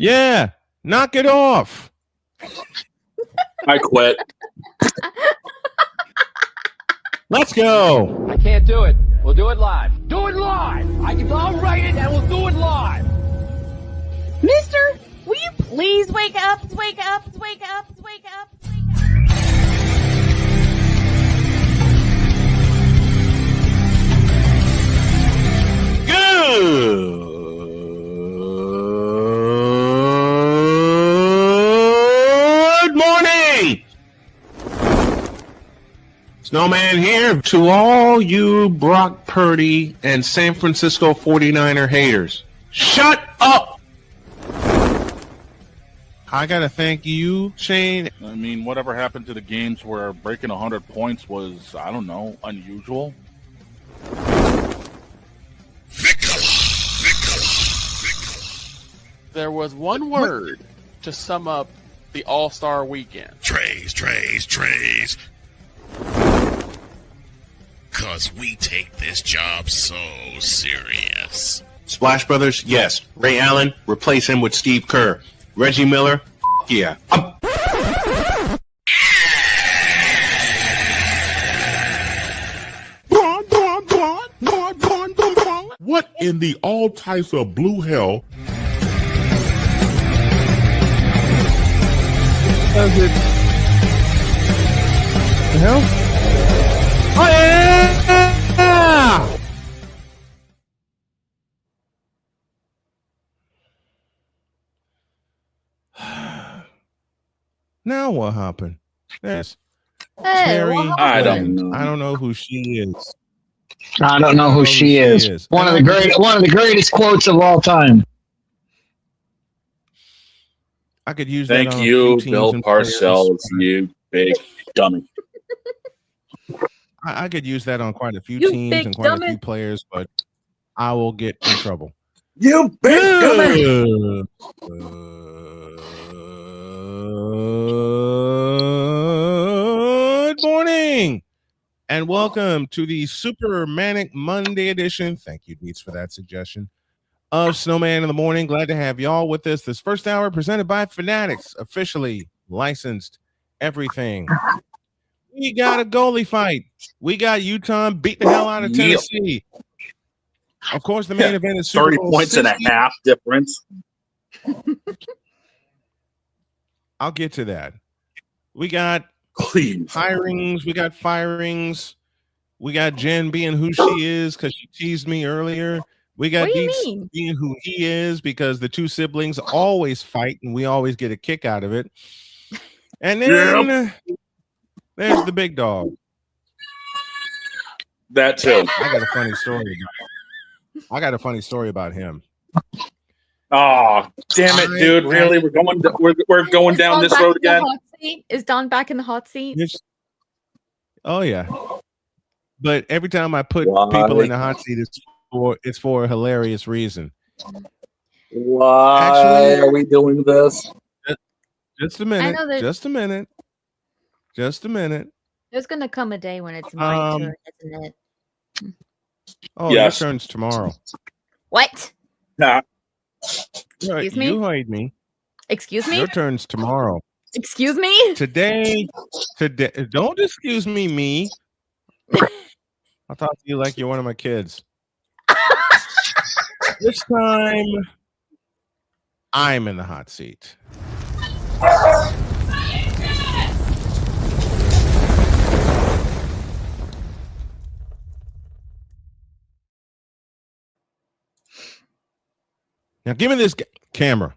Yeah, knock it off. I quit. Let's go. I can't do it. We'll do it live. Do it live. I'll write it and we'll do it live. Mister, will you please wake up, wake up, wake up, wake up, wake up? Good morning. Snowman here to all you Brock Purdy and San Francisco 49er haters. Shut up. I got to thank you, Shane. I mean, whatever happened to the games where breaking 100 points was, I don't know, unusual? There was one word to sum up the All-Star weekend. Trays. Cause we take this job so serious. Splash Brothers, yes. Ray Allen, replace him with Steve Kerr. Reggie Miller, yeah. What in the all types of blue hell Does it? The hell? Oh yeah! Now what happened? Yes. Hey, Terry, I don't know. I don't know who she is. I don't know who she is. One of the greatest quotes of all time. I could use that. Thank you, Bill Parcells, you big dummy. I could use that on quite a few You teams big and quite dummy. a few players, but I will get in trouble. You big dummy. Good morning and welcome to the Super Manic Monday edition. Thank you, Deets, for that suggestion of Snowman in the Morning. Glad to have y'all with us this first hour, presented by Fanatics, officially licensed everything. We got a goalie fight. We got UConn beating the hell out of Tennessee. Of course, the main event is Super 30 Bowl points 60. and a half difference. I'll get to that. We got Please. hirings. We got firings. We got Jen being who she is because she teased me earlier. We got What do you Deets mean? being who he is because the two siblings always fight and we always get a kick out of it. And then there's the big dog. That too. I got a funny story about him. Oh, damn it, dude! Really, we're going down this road again. Is Don back in the hot seat? Oh yeah, but every time I put Why? people in the hot seat, it's for a hilarious reason. Why Actually, are we doing this? Just a minute. know that- Just a minute. Just a minute. There's gonna come a day when it's my turn, isn't it? Oh, Yes. your turn's tomorrow. What? Nah. Excuse me? You heard me. Excuse me? Your turn's tomorrow. Excuse me? Today. Don't excuse me. I'll talk to you like you're one of my kids. This time, I'm in the hot seat. Now, give me this camera.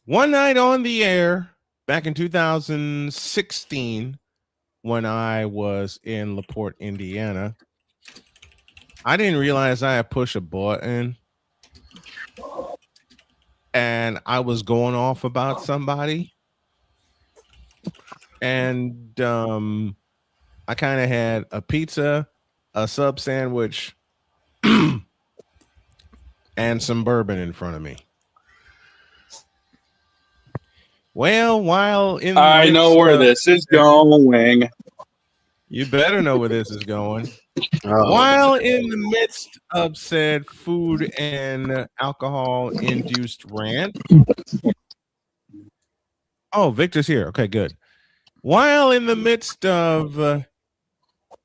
One night on the air back in 2016, when I was in LaPorte, Indiana, I didn't realize I had pushed a button and I was going off about somebody. And I kind of had a pizza, a sub sandwich, and some bourbon in front of me. Well, while in I know where this is going. You better know where this is going. Oh. While in the midst of said food and alcohol-induced rant. Oh, Victor's here. Okay, good. While in the midst of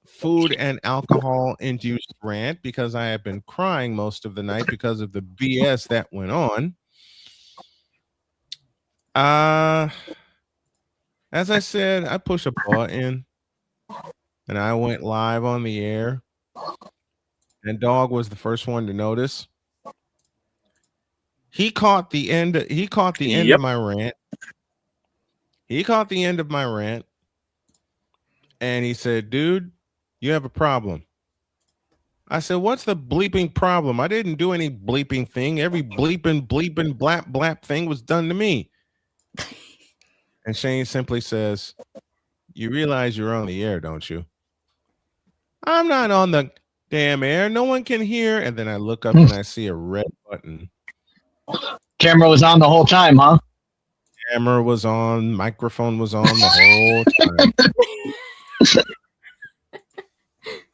food and alcohol-induced rant, because I have been crying most of the night because of the BS that went on. As I said, I pushed a button and I went live on the air. And Dog was the first one to notice. He caught the end of my rant. He caught the end of my rant. And he said, dude, you have a problem. I said, what's the bleeping problem? I didn't do any bleeping thing. Every bleeping, blap, blap thing was done to me. And Shane simply says, you realize you're on the air, don't you? I'm not on the damn air. No one can hear. And then I look up and I see a red button. Camera was on the whole time, huh? Camera was on. Microphone was on the whole time.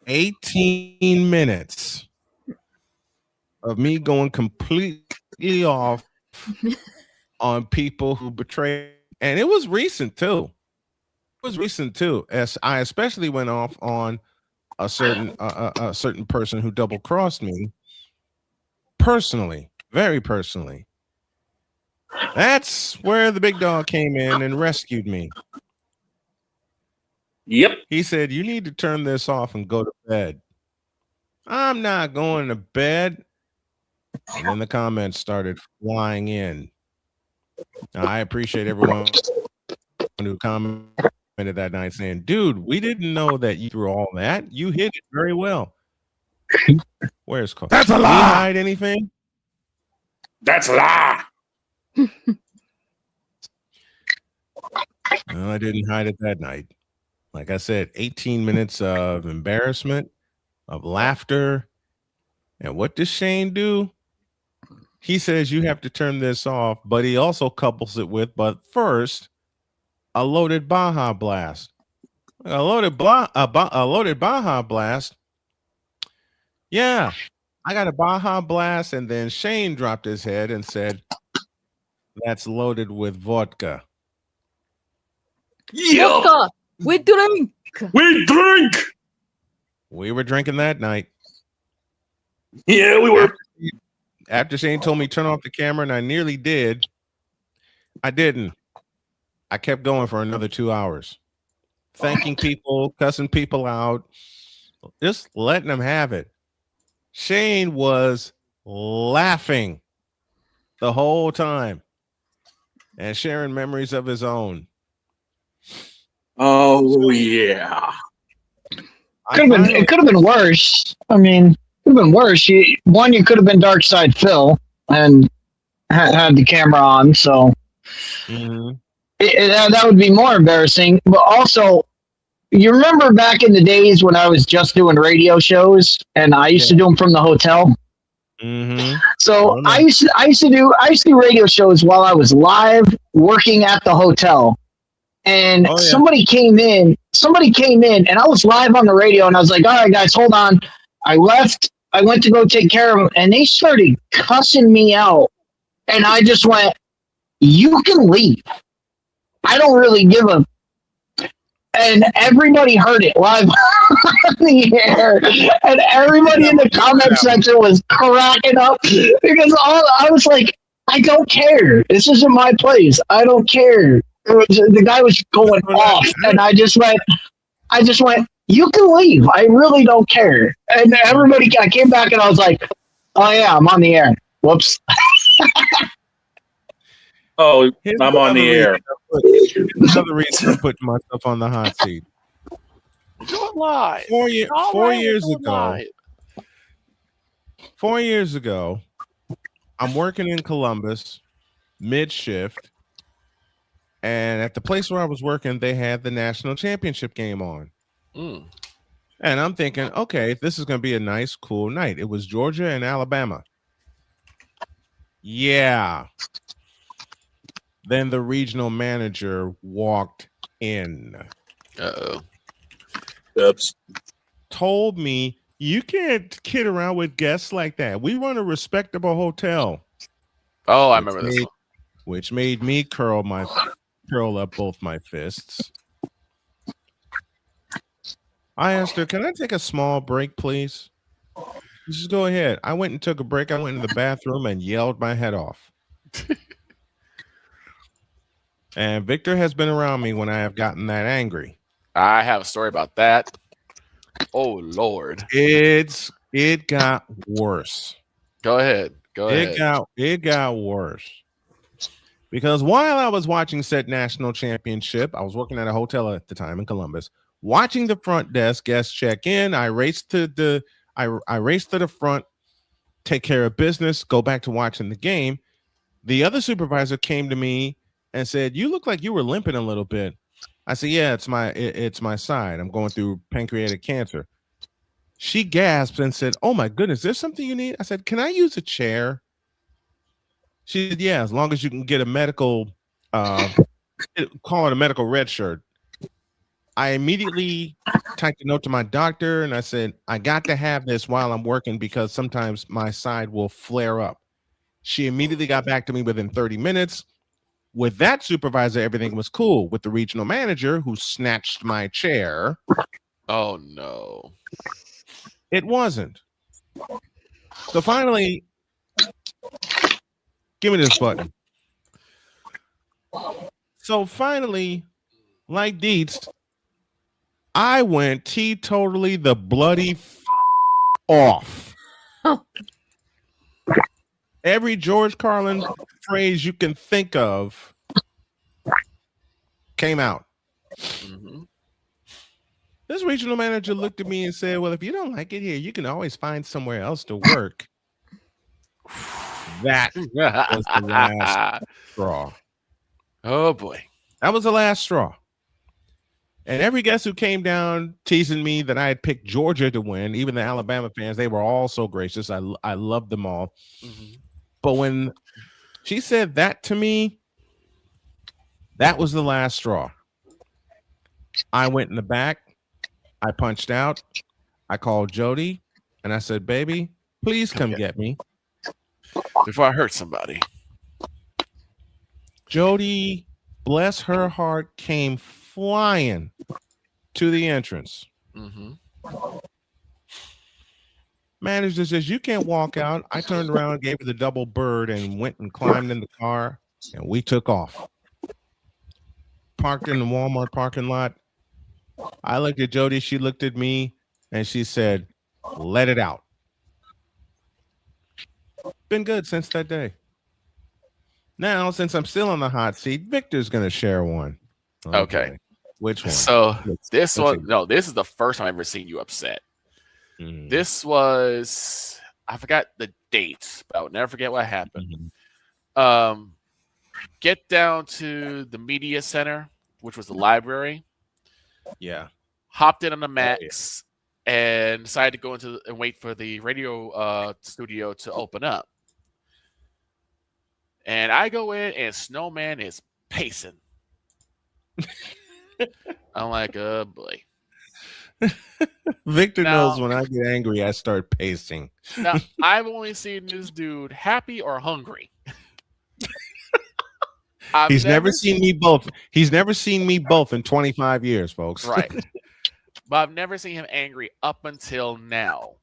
18 minutes of me going completely off on people who betrayed. And it was recent, too. As I especially went off on a certain person who double-crossed me personally, very personally. That's where the big dog came in and rescued me. Yep. He said, you need to turn this off and go to bed. I'm not going to bed. And then the comments started flying in. Now, I appreciate everyone who commented that night saying, dude, we didn't know that you threw all that. You hit it very well. Where's Cole? That's a lie. Did he hide anything? That's a lie. No, I didn't hide it that night. Like I said, 18 minutes of embarrassment, of laughter. And what does Shane do? He says you have to turn this off, but he also couples it with, but first, a loaded Baja Blast. A loaded Baja Blast. Yeah, I got a Baja Blast, and then Shane dropped his head and said, that's loaded with vodka. Yeah. Vodka. We drink. We drink. We were drinking that night. Yeah, we were. After Shane told me turn off the camera, and I nearly did, I didn't. I kept going for another 2 hours, thanking people, cussing people out, just letting them have it. Shane was laughing the whole time and sharing memories of his own. Oh, yeah. It could have been worse. I mean, it could have been worse. You could have been Dark Side Phil and had the camera on, so that would be more embarrassing. But also, you remember back in the days when I was just doing radio shows, and I used to do them from the hotel. So I used to do radio shows while I was live working at the hotel. And somebody came in, and I was live on the radio, and I was like, all right, guys, hold on. I left. I went to go take care of them, and they started cussing me out. And I just went, you can leave. I don't really give a... And everybody heard it live on the air. And everybody in the comment section was cracking up because I was like, I don't care. This isn't my place. I don't care. The guy was going off, and I just went, you can leave. I really don't care. And I came back, and I was like, oh yeah, I'm on the air. Whoops. Oh, I'm on the air. Another reason I put myself on the hot seat. Do it live. 4 years ago, I'm working in Columbus, mid-shift, and at the place where I was working, they had the national championship game on. And I'm thinking, okay, this is going to be a nice, cool night. It was Georgia and Alabama. Yeah. Then the regional manager walked in. Uh-oh. Oops. told me, you can't kid around with guests like that. We run a respectable hotel. Oh, I remember this one. Which made me curl up both my fists. I asked her, can I take a small break, please? Just go ahead. I went and took a break. I went in the bathroom and yelled my head off. And Victor has been around me when I have gotten that angry. I have a story about that. Oh, Lord. It got worse. Go ahead. It got worse. Because while I was watching said national championship, I was working at a hotel at the time in Columbus, watching the front desk guests check in. I raced to the front, take care of business, go back to watching the game. The other supervisor came to me and said, "You look like you were limping a little bit." I said, "Yeah, it's my side. I'm going through pancreatic cancer." She gasped and said, "Oh my goodness, there's something you need?" I said, "Can I use a chair?" She said, "Yeah, as long as you can get a medical, call it a medical red shirt." I immediately typed a note to my doctor and I said, "I got to have this while I'm working because sometimes my side will flare up." She immediately got back to me within 30 minutes. With that supervisor, everything was cool. With the regional manager who snatched my chair. Oh, no. It wasn't. So finally, give me this button. So finally, like Deets, I went teetotally the bloody off. Every George Carlin phrase you can think of came out. Mm-hmm. This regional manager looked at me and said, "Well, if you don't like it here, you can always find somewhere else to work." That was the last straw. Oh, boy. That was the last straw. And every guest who came down teasing me that I had picked Georgia to win, even the Alabama fans, they were all so gracious. I loved them all. Mm-hmm. But when she said that to me, that was the last straw. I went in the back. I punched out. I called Jody and I said, "Baby, please come get me." Before I hurt somebody. Jody, bless her heart, came flying to the entrance. Mm-hmm. Manager says, "You can't walk out." I turned around, gave her the double bird, and went and climbed in the car, and we took off. Parked in the Walmart parking lot. I looked at Jody. She looked at me, and she said, "Let it out." Been good since that day. Now, since I'm still on the hot seat, Victor's going to share one. Okay. Which one? So this is the first time I've ever seen you upset. This was, I forgot the date, but I would never forget what happened. Get down to the media center, which was the library. Yeah. Hopped in on the Max and decided to go into and wait for the radio studio to open up. And I go in and Snowman is pacing. I'm like, oh boy. Victor knows when I get angry, I start pacing. Now, I've only seen this dude happy or hungry. He's never seen me both. He's never seen me both in 25 years, folks. Right. But I've never seen him angry up until now.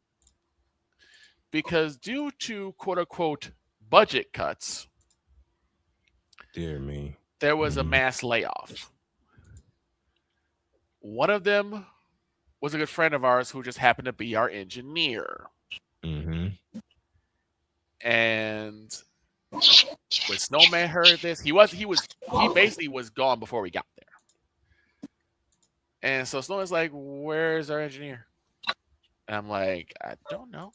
Because due to quote-unquote budget cuts, dear me, there was a mass layoff. One of them was a good friend of ours who just happened to be our engineer. Mm-hmm. And when Snowman heard this, he basically was gone before we got there. And so Snowman's like, "Where's our engineer?" And I'm like, "I don't know."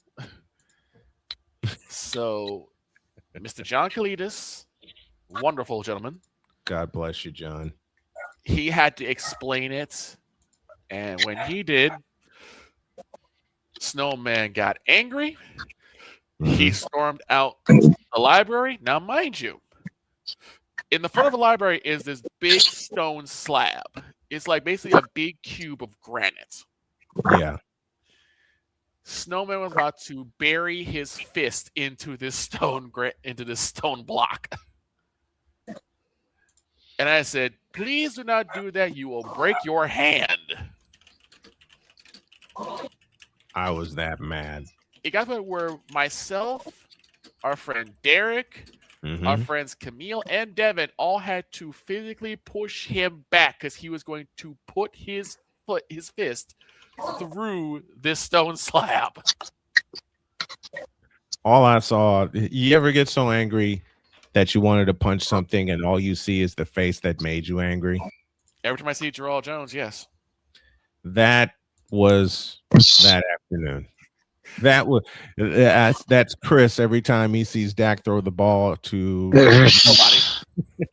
So Mr. John Kalidas, wonderful gentleman. God bless you, John. He had to explain it. And when he did, Snowman got angry. He stormed out the library. Now, mind you, in the front of the library is this big stone slab. It's like basically a big cube of granite. Yeah. Snowman was about to bury his fist into this stone block. And I said, please do not do that. You will break your hand. I was that mad. It got to the point where myself, our friend Derek, our friends Camille and Devin all had to physically push him back because he was going to put his fist through this stone slab. All I saw, you ever get so angry that you wanted to punch something and all you see is the face that made you angry? Every time I see Jarrell Jones, yes. That was that afternoon. That's Chris every time he sees Dak throw the ball to nobody.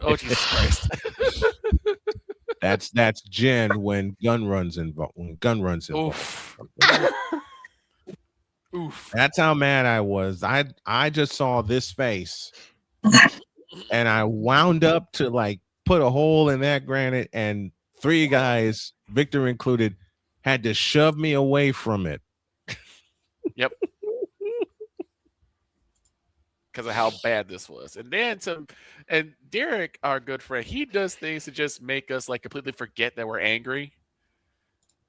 Oh, Jesus Christ. That's Jen when gun runs involved. Oof. Oof. That's how mad I was. I just saw this face and I wound up to like put a hole in that granite, and 3 guys, Victor included, had to shove me away from it. Yep. Because of how bad this was. And then and Derek, our good friend, he does things to just make us like completely forget that we're angry.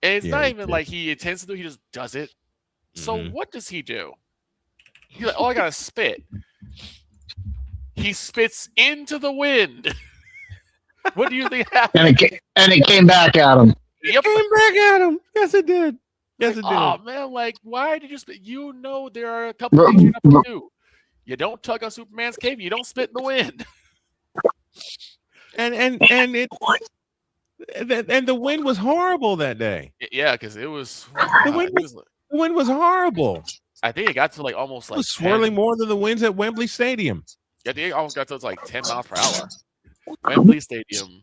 And it's not even like he intends to do, he just does it. So what does he do? He's like, oh, I gotta spit. He spits into the wind. What do you think happened? And it came back at him. Yep. It came back at him. Yes, it did. Yes, it did. Oh man, like why did you spit? You know there are a couple things you have to do. You don't tug on Superman's cape. You don't spit in the wind. And the wind was horrible that day. Yeah, because it was the wind was horrible. I think it got to like almost it like was swirling more than the winds at Wembley Stadium. Yeah, I think it almost got to like 10 miles per hour. Wembley Stadium,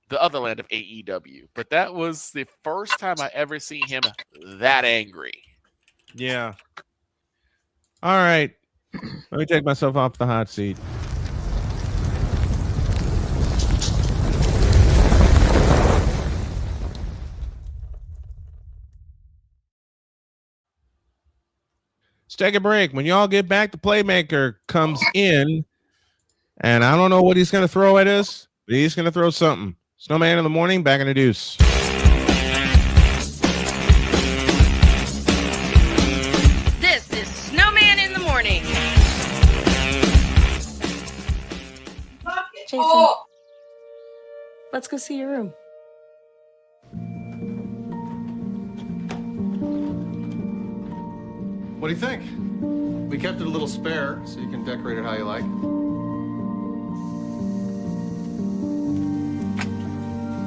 the other land of AEW. But that was the first time I ever seen him that angry. Yeah. All right. Let me take myself off the hot seat. Let's take a break. When y'all get back, the Playmaker comes in, and I don't know what he's going to throw at us, but he's going to throw something. Snowman in the morning, back in the deuce. This is Snowman in the morning. Jason, let's go see your room. What do you think? We kept it a little spare, so you can decorate it how you like.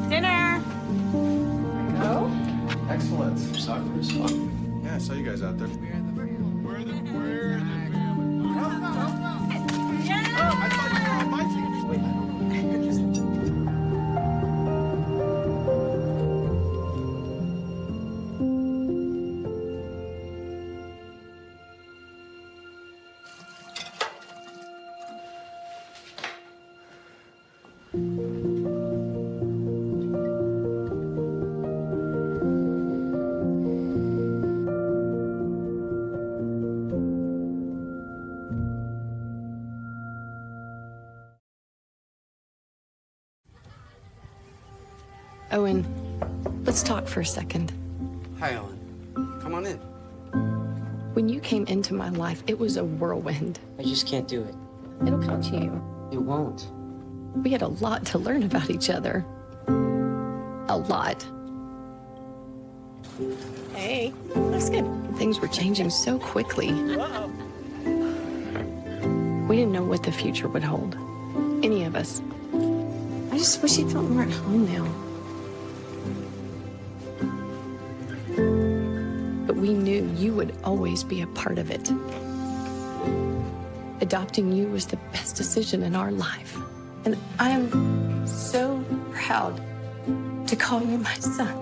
Dinner. Go. Excellent. Yeah, I saw you guys out there. Owen, let's talk for a second. Hi, Ellen. Come on in. When you came into my life, it was a whirlwind. I just can't do it. It'll come to you. It won't. We had a lot to learn about each other. A lot. Hey, looks good. Things were changing so quickly. We didn't know what the future would hold. Any of us. I just wish you felt more at home now. But we knew you would always be a part of it. Adopting you was the best decision in our life. And I am so proud to call you my son.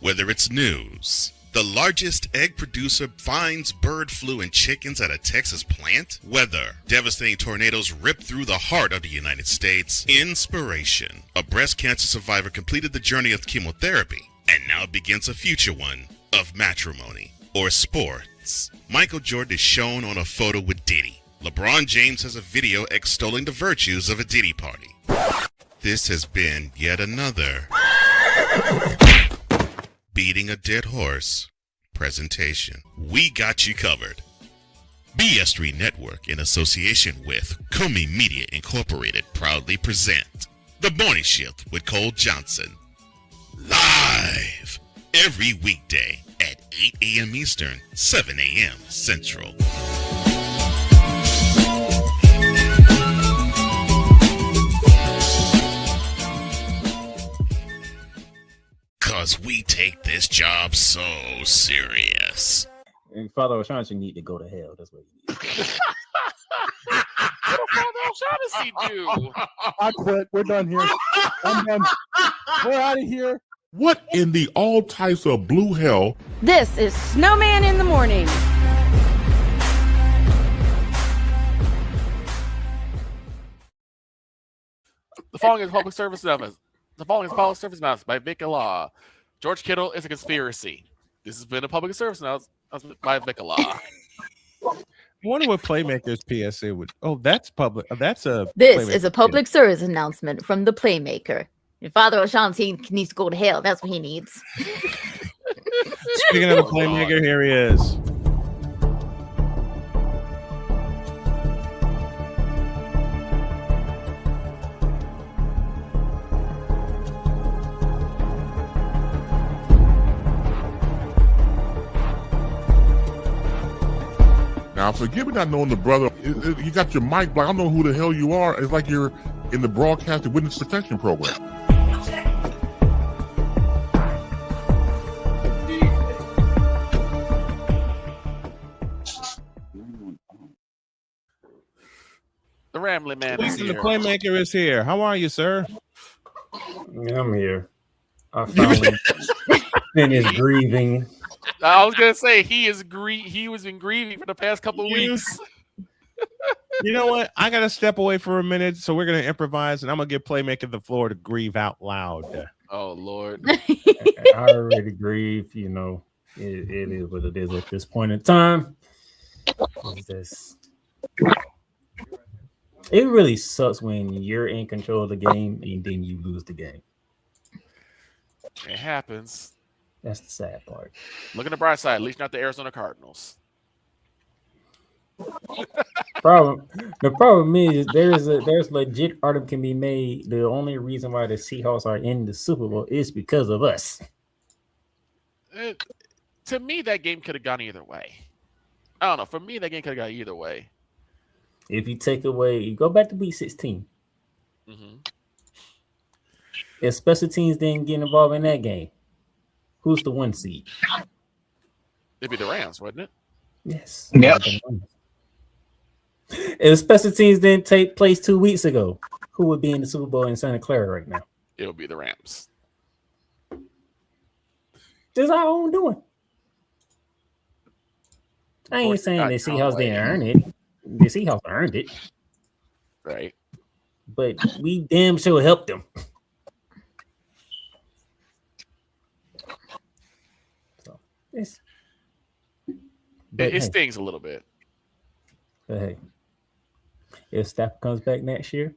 Whether it's news, The largest egg producer finds bird flu in chickens at a Texas plant. Weather. Devastating tornadoes rip through the heart of the United States. Inspiration. A breast cancer survivor completed the journey of chemotherapy and now begins a future one of matrimony or sports. Michael Jordan is shown on a photo with Diddy. LeBron James has a video extolling the virtues of a Diddy party. This has been yet another Beating a Dead Horse presentation. We got you covered. BS3 Network, in association with Comey Media Incorporated, proudly present The Morning Shift with Cole Johnson. Live every weekday at 8 a.m. Eastern, 7 a.m. Central. Cause we take this job so serious. And Father O'Shaughnessy need to go to hell. That's what he needs. What did Father O'Shaughnessy do? I quit. We're done here. I'm done. We're out of here. What in the all types of blue hell? This is Snowman in the Morning. The following is public service announcement. The following is public service announcement by Vic Law. George Kittle is a conspiracy. This has been a public service announcement by Vic Law. I wonder what Playmaker's PSA would. Oh, that's public. That's a. This is a public service announcement from the Playmaker. Your Father O'Shaughnessy needs to go to hell. That's what he needs. Speaking of the Playmaker, here he is. Now, forgive me not knowing the brother. You got your mic black. I don't know who the hell you are. It's like you're in the broadcasting witness protection program. The Rambling Man is The here. Playmaker is here. How are you, sir? Yeah, I'm here. I finally finished grieving. I was gonna say he was been grieving for the past couple of weeks. You know what? I gotta step away for a minute, so we're gonna improvise, and I'm gonna give Playmaker the floor to grieve out loud. Oh Lord! I already grieved. You know, it is what it is at this point in time. It really sucks when you're in control of the game and then you lose the game. It happens. That's the sad part. Look at the bright side. At least not the Arizona Cardinals. The problem is there's legit argument can be made. The only reason why the Seahawks are in the Super Bowl is because of us. To me, that game could have gone either way. I don't know. For me, that game could have gone either way. If you take away, you go back to week 16. Mm-hmm. If special teams didn't get involved in that game, who's the 1 seed? It'd be the Rams, wouldn't it? Yes. Yep. If special teams didn't take place 2 weeks ago, who would be in the Super Bowl in Santa Clara right now? It would be the Rams. This is our own doing. I ain't saying the Seahawks didn't earn it. The Seahawks earned it. Right. But we damn sure helped them. So it stings a little bit. But hey, if Stafford comes back next year,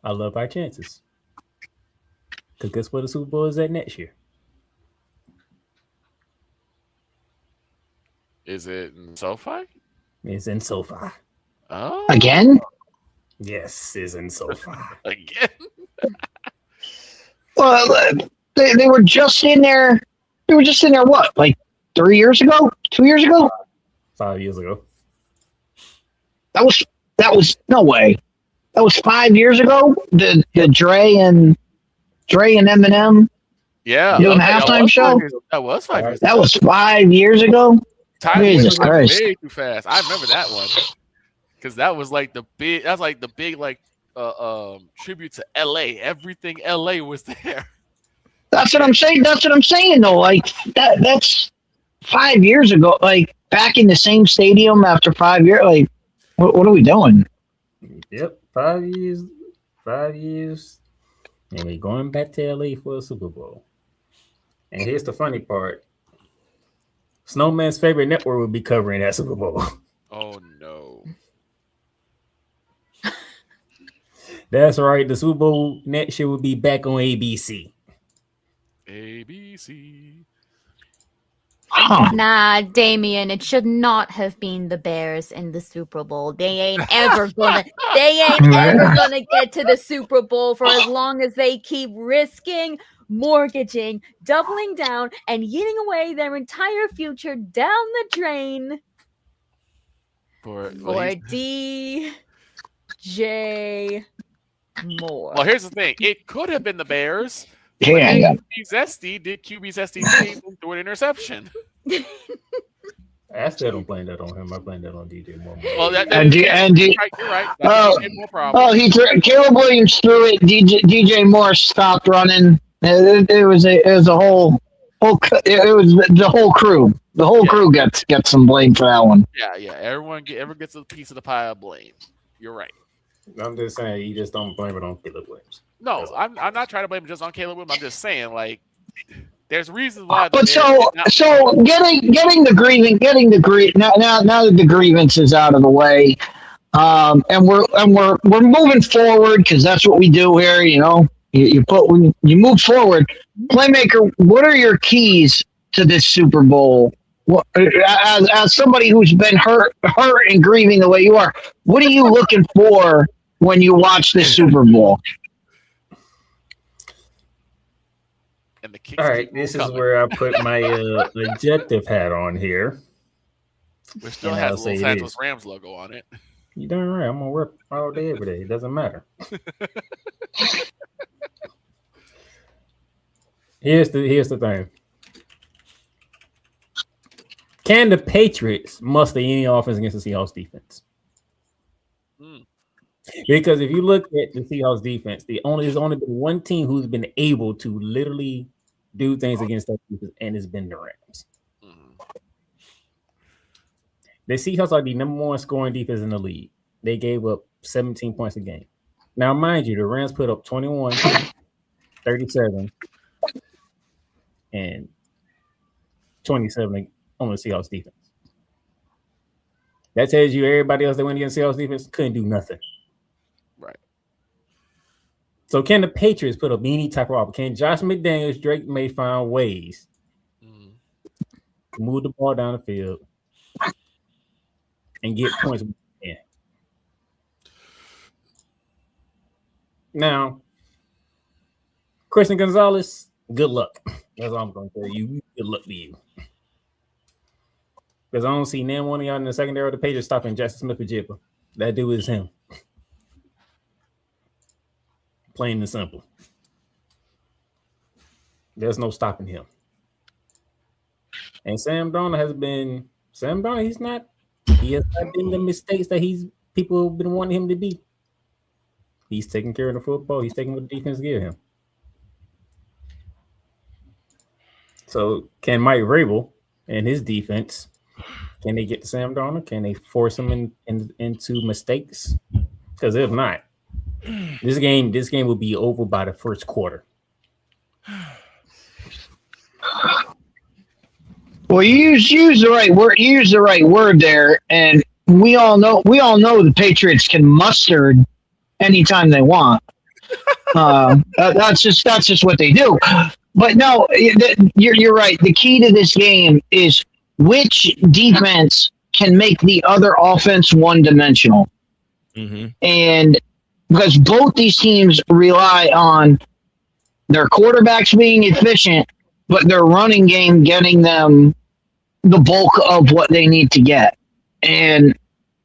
I love our chances. Because guess where the Super Bowl is at next year? Is it in SoFi? It's in SoFi. Oh. Again? Yes, it's in SoFi. Again? Well, they were just in there. They were just in there, what, like 3 years ago? 2 years ago? 5 years ago. That was no way. That was 5 years ago. The Dre and Eminem. Yeah. Doing the halftime show. That was 5 years. That was 5 years ago. Jesus Christ! Way too fast. I remember that one because that was like the big. That's like the big tribute to LA. Everything LA was there. That's what I'm saying. That's what I'm saying, though. Like that's 5 years ago. Like back in the same stadium after 5 years. Like, what are we doing? Yep, 5 years. 5 years. And we're going back to LA for a Super Bowl. And here's the funny part. Snowman's favorite network will be covering that Super Bowl. Oh, no. That's right. The Super Bowl next year will be back on ABC. ABC. Nah, Damien, it should not have been the Bears in the Super Bowl. They ain't ever gonna get to the Super Bowl for as long as they keep risking, mortgaging, doubling down, and eating away their entire future down the drain for DJ Moore. Well, here's the thing. It could have been the Bears. Yeah. Did QB Zesty things and threw an interception. I still don't blame that on him. I blame that on DJ Moore. Well, you're right. Caleb Williams threw it. DJ Moore stopped running. It was the whole crew. The whole crew gets some blame for that one. Yeah. Everyone gets a piece of the pie of blame. You're right. I'm just saying, you just don't blame it on Caleb Williams. No, I'm not trying to blame it just on Caleb Williams. I'm just saying, like, there's reasons why. But so getting the grievance now that the grievance is out of the way, and we're moving forward because that's what we do here. You know, you move forward. Playmaker, what are your keys to this Super Bowl? What, as somebody who's been hurt and grieving the way you are, what are you looking for when you watch this Super Bowl? All right, this is where I put my objective hat on here. Which still has the Los Angeles Rams logo on it. You darn right. I'm gonna work all day, every day. It doesn't matter. Here's the thing. Can the Patriots muster any offense against the Seahawks defense? Because if you look at the Seahawks defense, there's only been one team who's been able to literally do things against that defense, and it's been the Rams. The Seahawks are the number one scoring defense in the league. They gave up 17 points a game. Now, mind you, the Rams put up 21, 37, and 27 on the Seahawks defense. That tells you everybody else that went against Seahawks defense couldn't do nothing. Right. So can the Patriots put up any type of offense? Can Josh McDaniels, Drake May find ways to move the ball down the field and get points? Now, Christian Gonzalez, good luck. That's all I'm going to tell you. Good luck to you. Because I don't see none one of y'all in the secondary of the Patriots stopping Jackson Smith-Njigba. That dude is him. Plain and simple. There's no stopping him. And Sam Darnold, he has not been the mistakes that people have been wanting him to be. He's taking care of the football. He's taking what the defense give him. So can Mike Vrabel and his defense, can they get to Sam Darnold? Can they force him into mistakes? Because if not, this game will be over by the first quarter. Well, you use the right word. You use the right word there, and we all know the Patriots can muster anytime they want. That's just what they do. But no, you're right. The key to this game is which defense can make the other offense one-dimensional. Mm-hmm. And because both these teams rely on their quarterbacks being efficient, but their running game getting them the bulk of what they need to get. And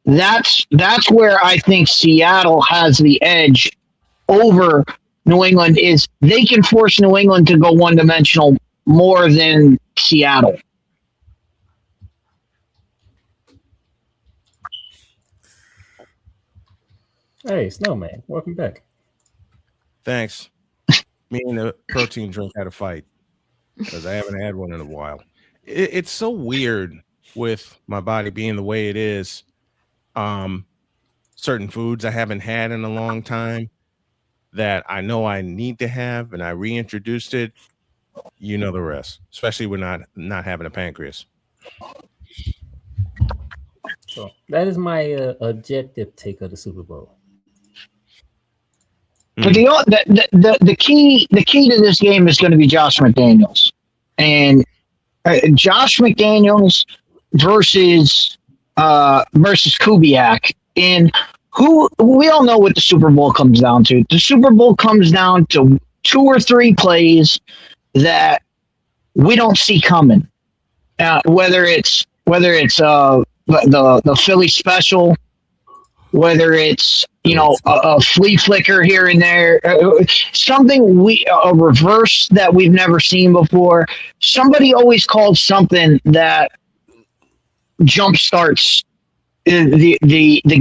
that's where I think Seattle has the edge over New England, is they can force New England to go one-dimensional more than Seattle. Hey, Snowman, welcome back. Thanks. Me and the protein drink had a fight because I haven't had one in a while. It's so weird with my body being the way it is. Certain foods I haven't had in a long time that I know I need to have, and I reintroduced it. You know the rest, especially with not having a pancreas. So that is my objective take of the Super Bowl. But the key to this game is going to be Josh McDaniels, and Josh McDaniels versus Kubiak. And who we all know what the Super Bowl comes down to. The Super Bowl comes down to 2 or 3 plays that we don't see coming. Whether it's the Philly special, whether it's a flea flicker here and there, something a reverse that we've never seen before. Somebody always calls something that jump starts the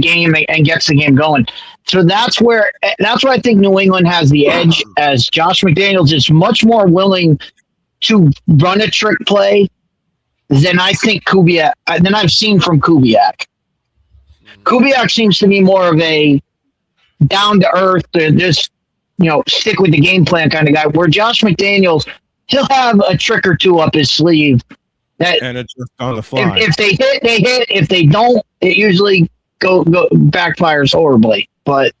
game and gets the game going. So that's where I think New England has the edge, as Josh McDaniels is much more willing to run a trick play than I think Kubiak than I've seen from Kubiak. Kubiak seems to be more of a down to earth, just stick with the game plan kind of guy. Where Josh McDaniels, he'll have a trick or two up his sleeve. And it's just on the fly. If they hit, they hit. If they don't, it usually go backfires horribly. But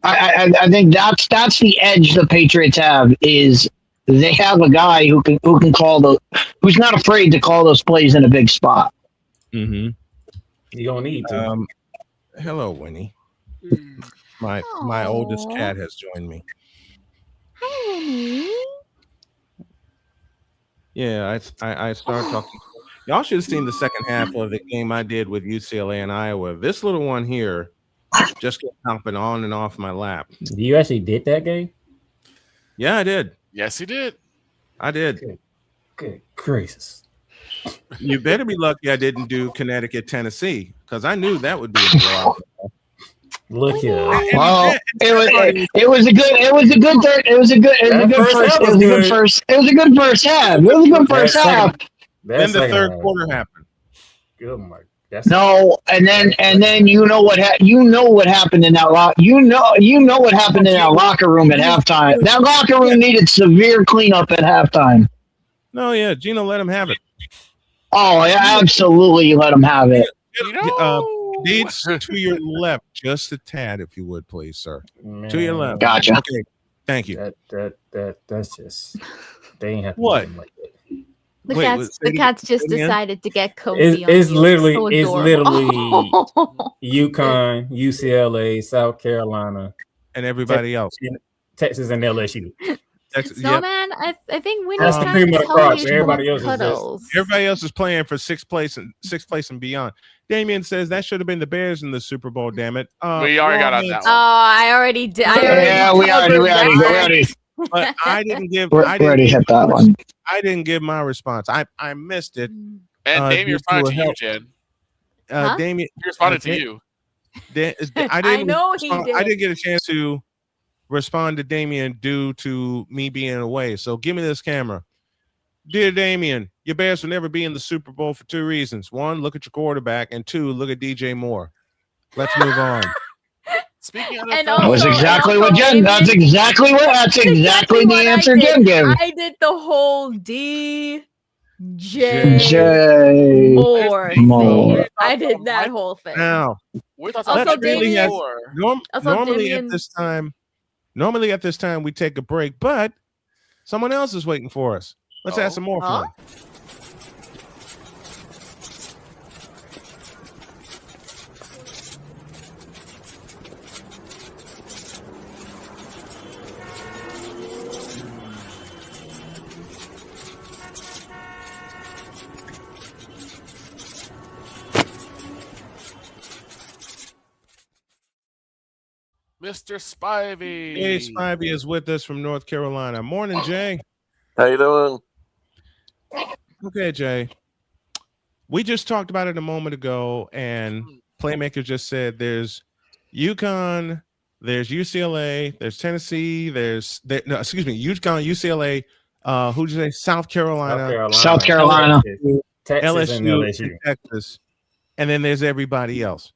I think that's the edge the Patriots have, is they have a guy who can who's not afraid to call those plays in a big spot. Mm-hmm. You don't need to. Hello, Winnie. My oldest cat has joined me. Hi, Winnie. Yeah, I started talking. Y'all should have seen the second half of the game I did with UCLA and Iowa. This little one here just kept hopping on and off my lap. You actually did that game? Yeah, I did. Yes, he did. I did. Good gracious. You better be lucky I didn't do Connecticut, Tennessee, because I knew that would be a blowout. Look here. Well, it was a good first half. Then the third quarter happened. Good my. And then you know what happened in that what happened in that locker room at halftime. That locker room needed severe cleanup at halftime. No, yeah, Gino let him have it. Oh, yeah, absolutely, let him have it. Deeds to your left, just a tad, if you would, please, sir. Man. To your left. Gotcha. Okay, thank you. That's just they ain't have to what? do them like that. The cats just decided to get cozy. It's literally adorable. UConn, UCLA, South Carolina, and everybody else, Texas and LSU. Snowman, yep. I think Winnie's that's the cream of the crop. Everybody else is playing for sixth place and beyond. Damien says that should have been the Bears in the Super Bowl. Damn it! We already got on that one. Oh, I already did. We already. But I didn't give. I already hit that one. I didn't give my response. I missed it. And Damien responded to you, Jen. Damien responded to you. I didn't get a chance to respond to Damien due to me being away. So give me this camera. Dear Damien, your Bears will never be in the Super Bowl for 2 reasons. 1, look at your quarterback, and 2, look at DJ Moore. Let's move on. Speaking of that was exactly what Jen. That's exactly the answer Jen gave. I did the whole DJ Moore. I did that whole thing. Now, also, Damien. Normally at this time we take a break, but someone else is waiting for us. Let's have some more fun. Mr. Spivey. Jay Spivey is with us from North Carolina. Morning, Jay. How you doing? Okay, Jay. We just talked about it a moment ago, and Playmaker just said there's UConn There's UCLA. There's Tennessee. UConn, UCLA. Who'd you say? South Carolina. South Carolina. Texas, and LSU. and Texas. And then there's everybody else.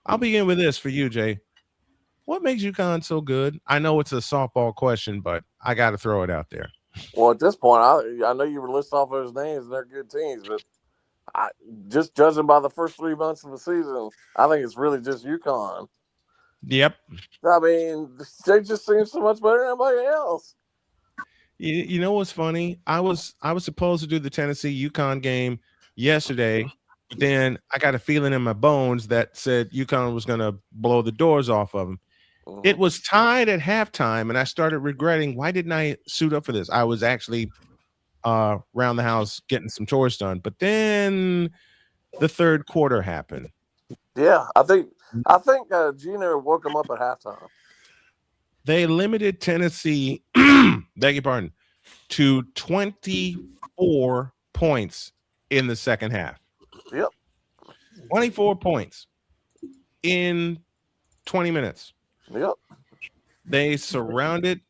I'll begin with this for you, Jay. What makes UConn so good? I know it's a softball question, but I got to throw it out there. Well, at this point, I know you were listing off those names, and they're good teams, but just judging by the first 3 months of the season, I think it's really just UConn. Yep. I mean, they just seem so much better than anybody else. You know what's funny? I was supposed to do the Tennessee UConn game yesterday. Then I got a feeling in my bones that said UConn was going to blow the doors off of them. Mm-hmm. It was tied at halftime, and I started regretting, why didn't I suit up for this? I was actually around the house getting some chores done. But then the third quarter happened. Yeah, I think Gino woke him up at halftime. They limited Tennessee, beg your pardon, to 24 points in the second half. Yep. 24 points in 20 minutes. Yep. They surrounded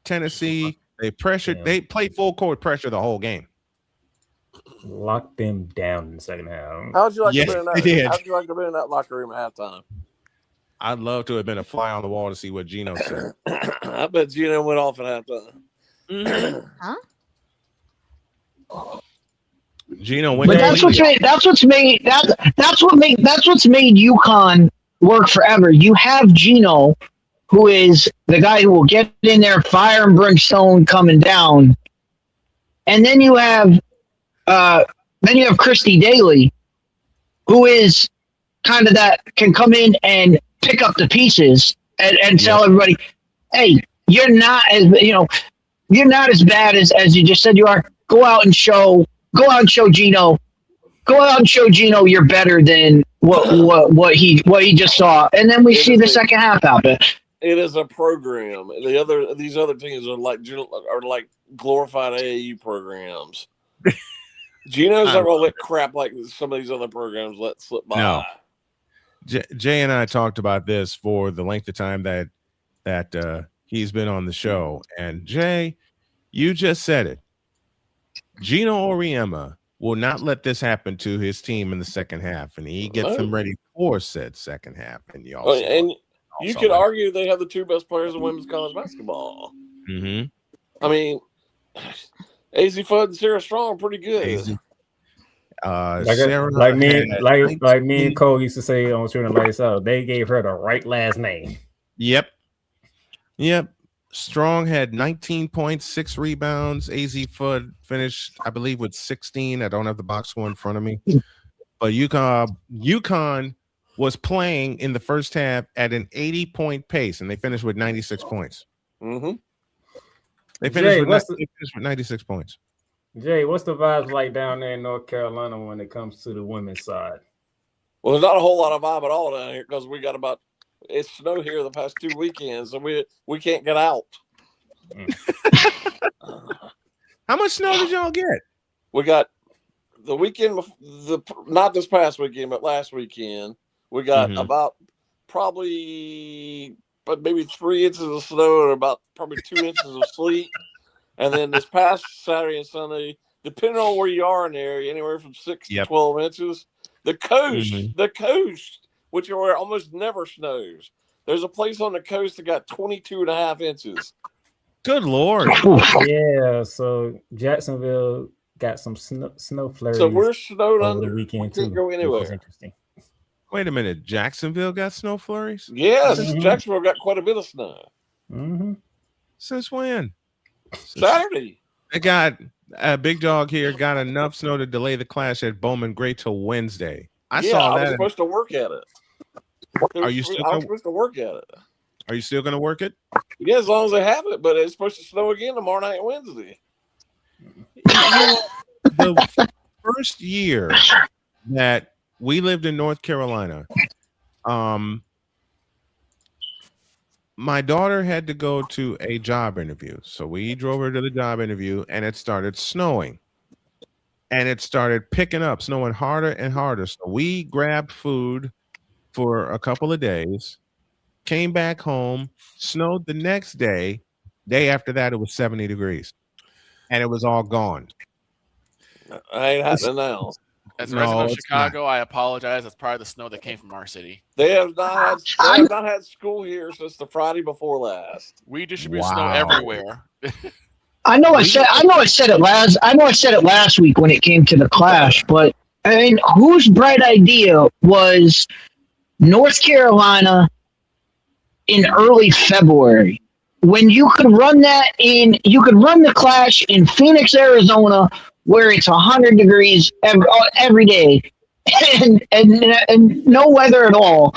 Tennessee. They pressured. They played full court pressure the whole game. Locked them down in the second half. How'd you like Yes, to be in they did. How'd you like to be in that locker room at halftime? I'd love to have been a fly on the wall to see what Gino said. I bet Gino went off at halftime. Huh? Gino went. But that's what's made UConn work forever. You have Gino, who is the guy who will get in there, fire and brimstone coming down, and then you have Christy Daly, who is kind of that can come in and pick up the pieces and tell everybody, hey, you're not as bad as you just said you are. Go out and show Gino. Go out and show Gino you're better than what he just saw. And then we see the second half happen. It is a program. These other teams are like glorified AAU programs. Gino's not gonna let crap like some of these other programs let slip by. No. Jay and I talked about this for the length of time that he's been on the show. And Jay, you just said it. Gino Auriemma will not let this happen to his team in the second half, and he gets them ready for said second half. And you could argue they have the two best players in women's college basketball. Mm-hmm. I mean, AZ Fudd and Sarah Strong pretty good. Like me and Cole used to say on Shooting Lights Out, they gave her the right last name. Yep. Strong had 19 points, 6 rebounds. AZ Fudd finished, I believe, with 16. I don't have the box score in front of me. But UConn was playing in the first half at an 80-point pace, and they finished with 96 points. Mm-hmm. They finished with 96 points. Jay, what's the vibes like down there in North Carolina when it comes to the women's side? Well, there's not a whole lot of vibe at all down here because we got it's snowed here the past 2 weekends, so we can't get out. How much snow did y'all get? We got the weekend, not this past weekend, but last weekend. We got about maybe 3 inches of snow and about probably 2 inches of sleet. And then this past Saturday and Sunday, depending on where you are in the area, anywhere from 6 to 12 inches. The coast, which where almost never snows. There's a place on the coast that got 22.5 inches. Good Lord. Yeah, so Jacksonville got some snow flurries. So we're snowed under the weekend too. Can't go anywhere. Interesting. Wait a minute. Jacksonville got snow flurries? Yes, Jacksonville got quite a bit of snow. Mm-hmm. Since when? Saturday. They got Big Dog here got enough snow to delay the clash at Bowman Gray till Wednesday. I saw that. I was supposed to work at it. Are you still? I was supposed to work at it. Are you still going to work it? Yeah, as long as they have it. But it's supposed to snow again tomorrow night, Wednesday. The first year that we lived in North Carolina, my daughter had to go to a job interview. So we drove her to the job interview, and it started snowing. And it started picking up, snowing harder and harder. So we grabbed food for a couple of days, came back home, snowed the next day. Day after that, it was 70 degrees, and it was all gone. Ain't happening now. As a resident of Chicago, I apologize. That's probably the snow that came from our city. They have not had school here since the Friday before last. We distribute snow everywhere. I know I said it last week when it came to the Clash, but I mean, whose bright idea was North Carolina in early February when you could run the Clash in Phoenix, Arizona, where it's 100 degrees every day and no weather at all.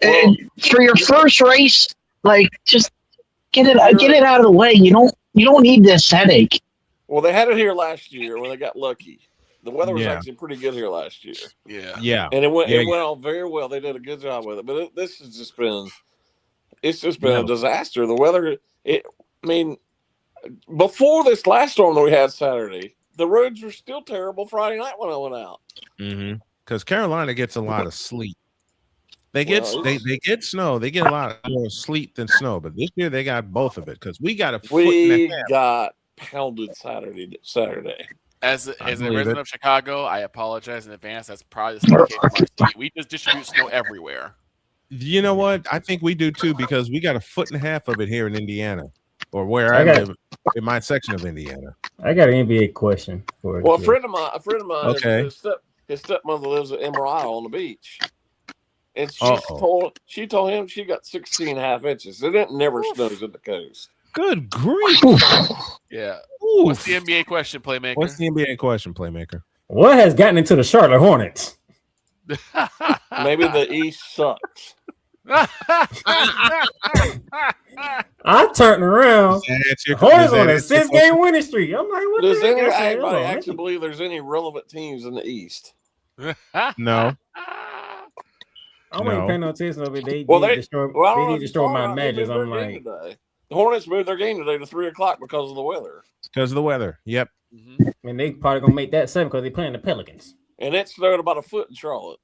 And for your first race, like, just get it out of the way. You don't need this headache. Well, they had it here last year when they got lucky. The weather was actually pretty good here last year. Yeah. And it went on very well. They did a good job with it. But this has just been a disaster. The weather, before this last storm that we had Saturday, the roads were still terrible Friday night when I went out. Because Carolina gets a lot of sleet. They get snow. They get a lot more sleet than snow. But this year they got both of it because we got a foot and a half. Got pounded Saturday. As a resident of Chicago, I apologize in advance. That's probably the snow came from our city. We just distribute snow everywhere. You know what? I think we do too because we got a foot and a half of it here in Indiana, or where I live in my section of Indiana. I got an NBA question for you. Well, a friend of mine, okay. his stepmother lives in Emerald on the beach, and she told him she got 16.5 inches. It never snows at the coast. Good grief! Yeah. Oof. What's the NBA question, Playmaker? What has gotten into the Charlotte Hornets? Maybe the East sucks. I turned around. Hornets on a 6-game winning streak. I'm like, what Does the heck? anybody actually believe there's any relevant teams in the East? No. I wasn't paying no attention to it. They did destroy my matches. I'm like, the Hornets moved their game today to 3:00 because of the weather. Because of the weather. Yep. And they probably gonna make that 7 because they playing the Pelicans. And it snowed about a foot in Charlotte.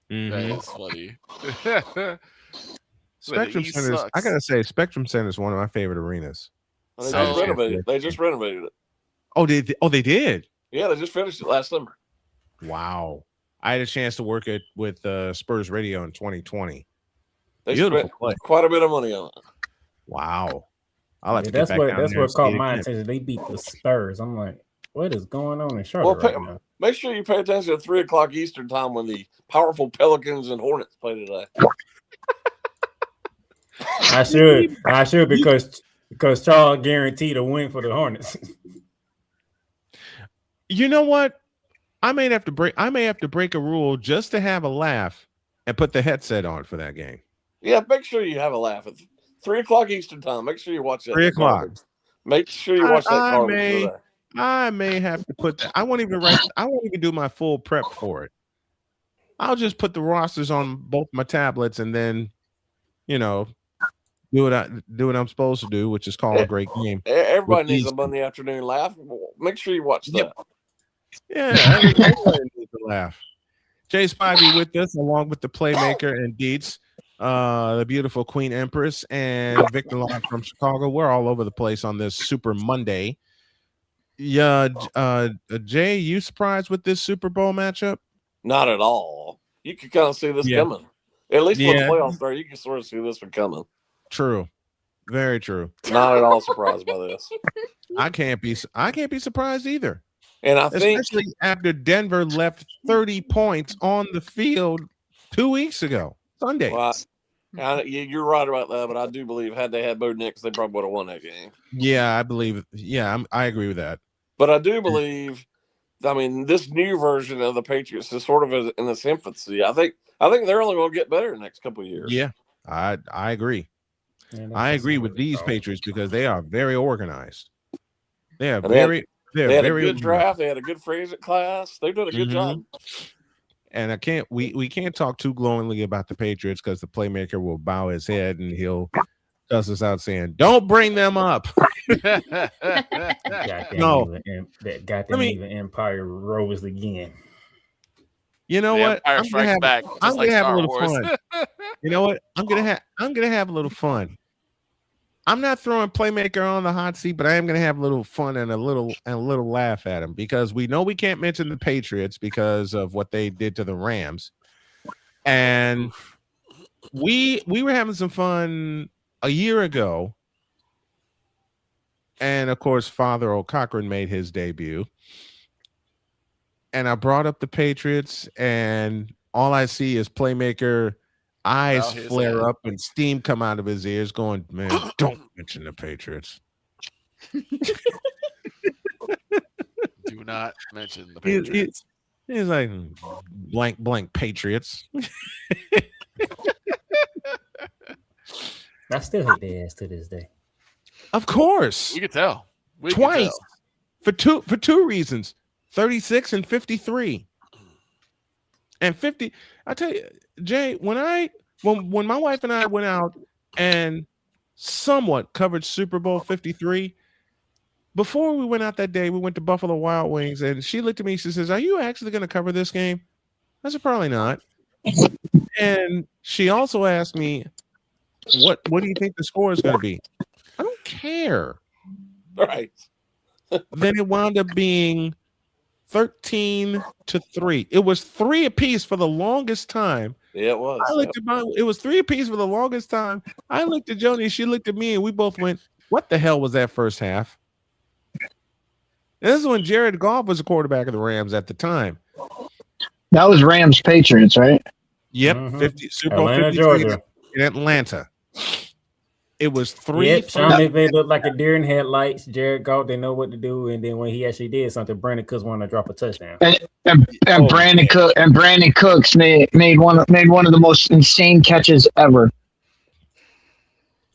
That is funny. Spectrum Center. I gotta say, Spectrum Center is one of my favorite arenas. They just renovated it. Oh, they did. Yeah, they just finished it last summer. Wow. I had a chance to work with Spurs Radio in 2020. They spent quite a bit of money on it. Wow. I'll have to that's get back down that's there what caught my attention. They beat the Spurs. I'm like, what is going on in Charlotte right now? Make sure you pay attention at 3:00 Eastern time when the powerful Pelicans and Hornets play today. I should because Charles guaranteed a win for the Hornets. You know what? I may have to break a rule just to have a laugh and put the headset on for that game. Yeah, make sure you have a laugh at 3:00 Eastern time. Make sure you watch that. 3:00. Make sure you watch that garbage today. I may have to put that. I won't even do my full prep for it. I'll just put the rosters on both my tablets and then, do what I'm supposed to do, which is call a great game. Everybody needs a Monday afternoon laugh. Make sure you watch that. Yeah, everybody needs a laugh. Jay Spivey with us, along with the Playmaker and Deets, the beautiful Queen Empress, and Victor Long from Chicago. We're all over the place on this Super Monday. Yeah, Jay, you surprised with this Super Bowl matchup? Not at all. You could kind of see this coming. At least when the playoffs start, you can sort of see this one coming. True. Very true. Not at all surprised by this. I can't be surprised either. And I think especially after Denver left 30 points on the field 2 weeks ago, Sunday. Well, you're right about that, but I do believe had they had Bo Nix, they probably would have won that game. Yeah, I believe. Yeah, I agree with that. But I do believe, this new version of the Patriots is sort of in its infancy. I think they're only going to get better in the next couple of years. Yeah, I agree. I agree with these Patriots because they are very organized. They had a good draft. They had a good free agent class. They've done a good job. And we can't talk too glowingly about the Patriots because the Playmaker will bow his head and he'll cuss us out saying, "Don't bring them up." Even Empire rose again. You know what? I'm gonna have a little fun. You know what? I'm gonna have a little fun. I'm not throwing Playmaker on the hot seat, but I am gonna have a little fun and a little laugh at him because we know we can't mention the Patriots because of what they did to the Rams. And we were having some fun a year ago. And of course, Father O'Cochran made his debut. And I brought up the Patriots, and all I see is Playmaker eyes flare up and steam come out of his ears going, man, don't mention the Patriots. Do not mention the Patriots. He's like, blank Patriots. I still hate their ass to this day. Of course. We could tell. Twice. For two reasons. 36 and 53. And 50. I tell you, Jay, when my wife and I went out and somewhat covered Super Bowl 53, before we went out that day, we went to Buffalo Wild Wings, and she looked at me, she says, "Are you actually going to cover this game?" I said, "Probably not." And she also asked me, what do you think the score is going to be? I don't care. Right. Then it wound up being 13-3. It was 3 apiece for the longest time. Yeah, it was. It was 3 apiece for the longest time. I looked at Joni, she looked at me, and we both went, "What the hell was that first half?" And this is when Jared Goff was the quarterback of the Rams at the time. That was Rams Patriots, right? Yep, 50 Super Bowl 53 Georgia. in Atlanta. It was 3. Yep, Sean McVay looked like a deer in headlights. Jared Goff didn't know what to do, and then when he actually did something, Brandon Cooks wanted to drop a touchdown. And Brandon Cooks made one of the most insane catches ever.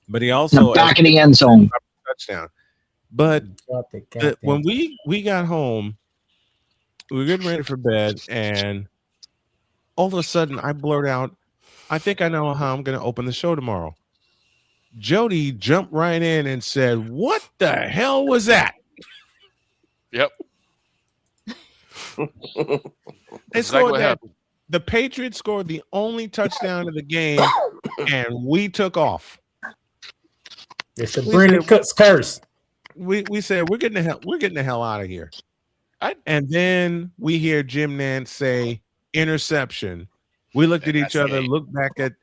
But he also back in the end zone touchdown. But when we got home, we were getting ready for bed, and all of a sudden I blurt out, "I think I know how I'm going to open the show tomorrow." Jody jumped right in and said, "What the hell was that?" Yep. They scored that. The Patriots scored the only touchdown of the game, and we took off. It's the Brandon Cooks curse. We said we're getting the hell out of here. And then we hear Jim Nantz say interception. We looked at each other, looked back at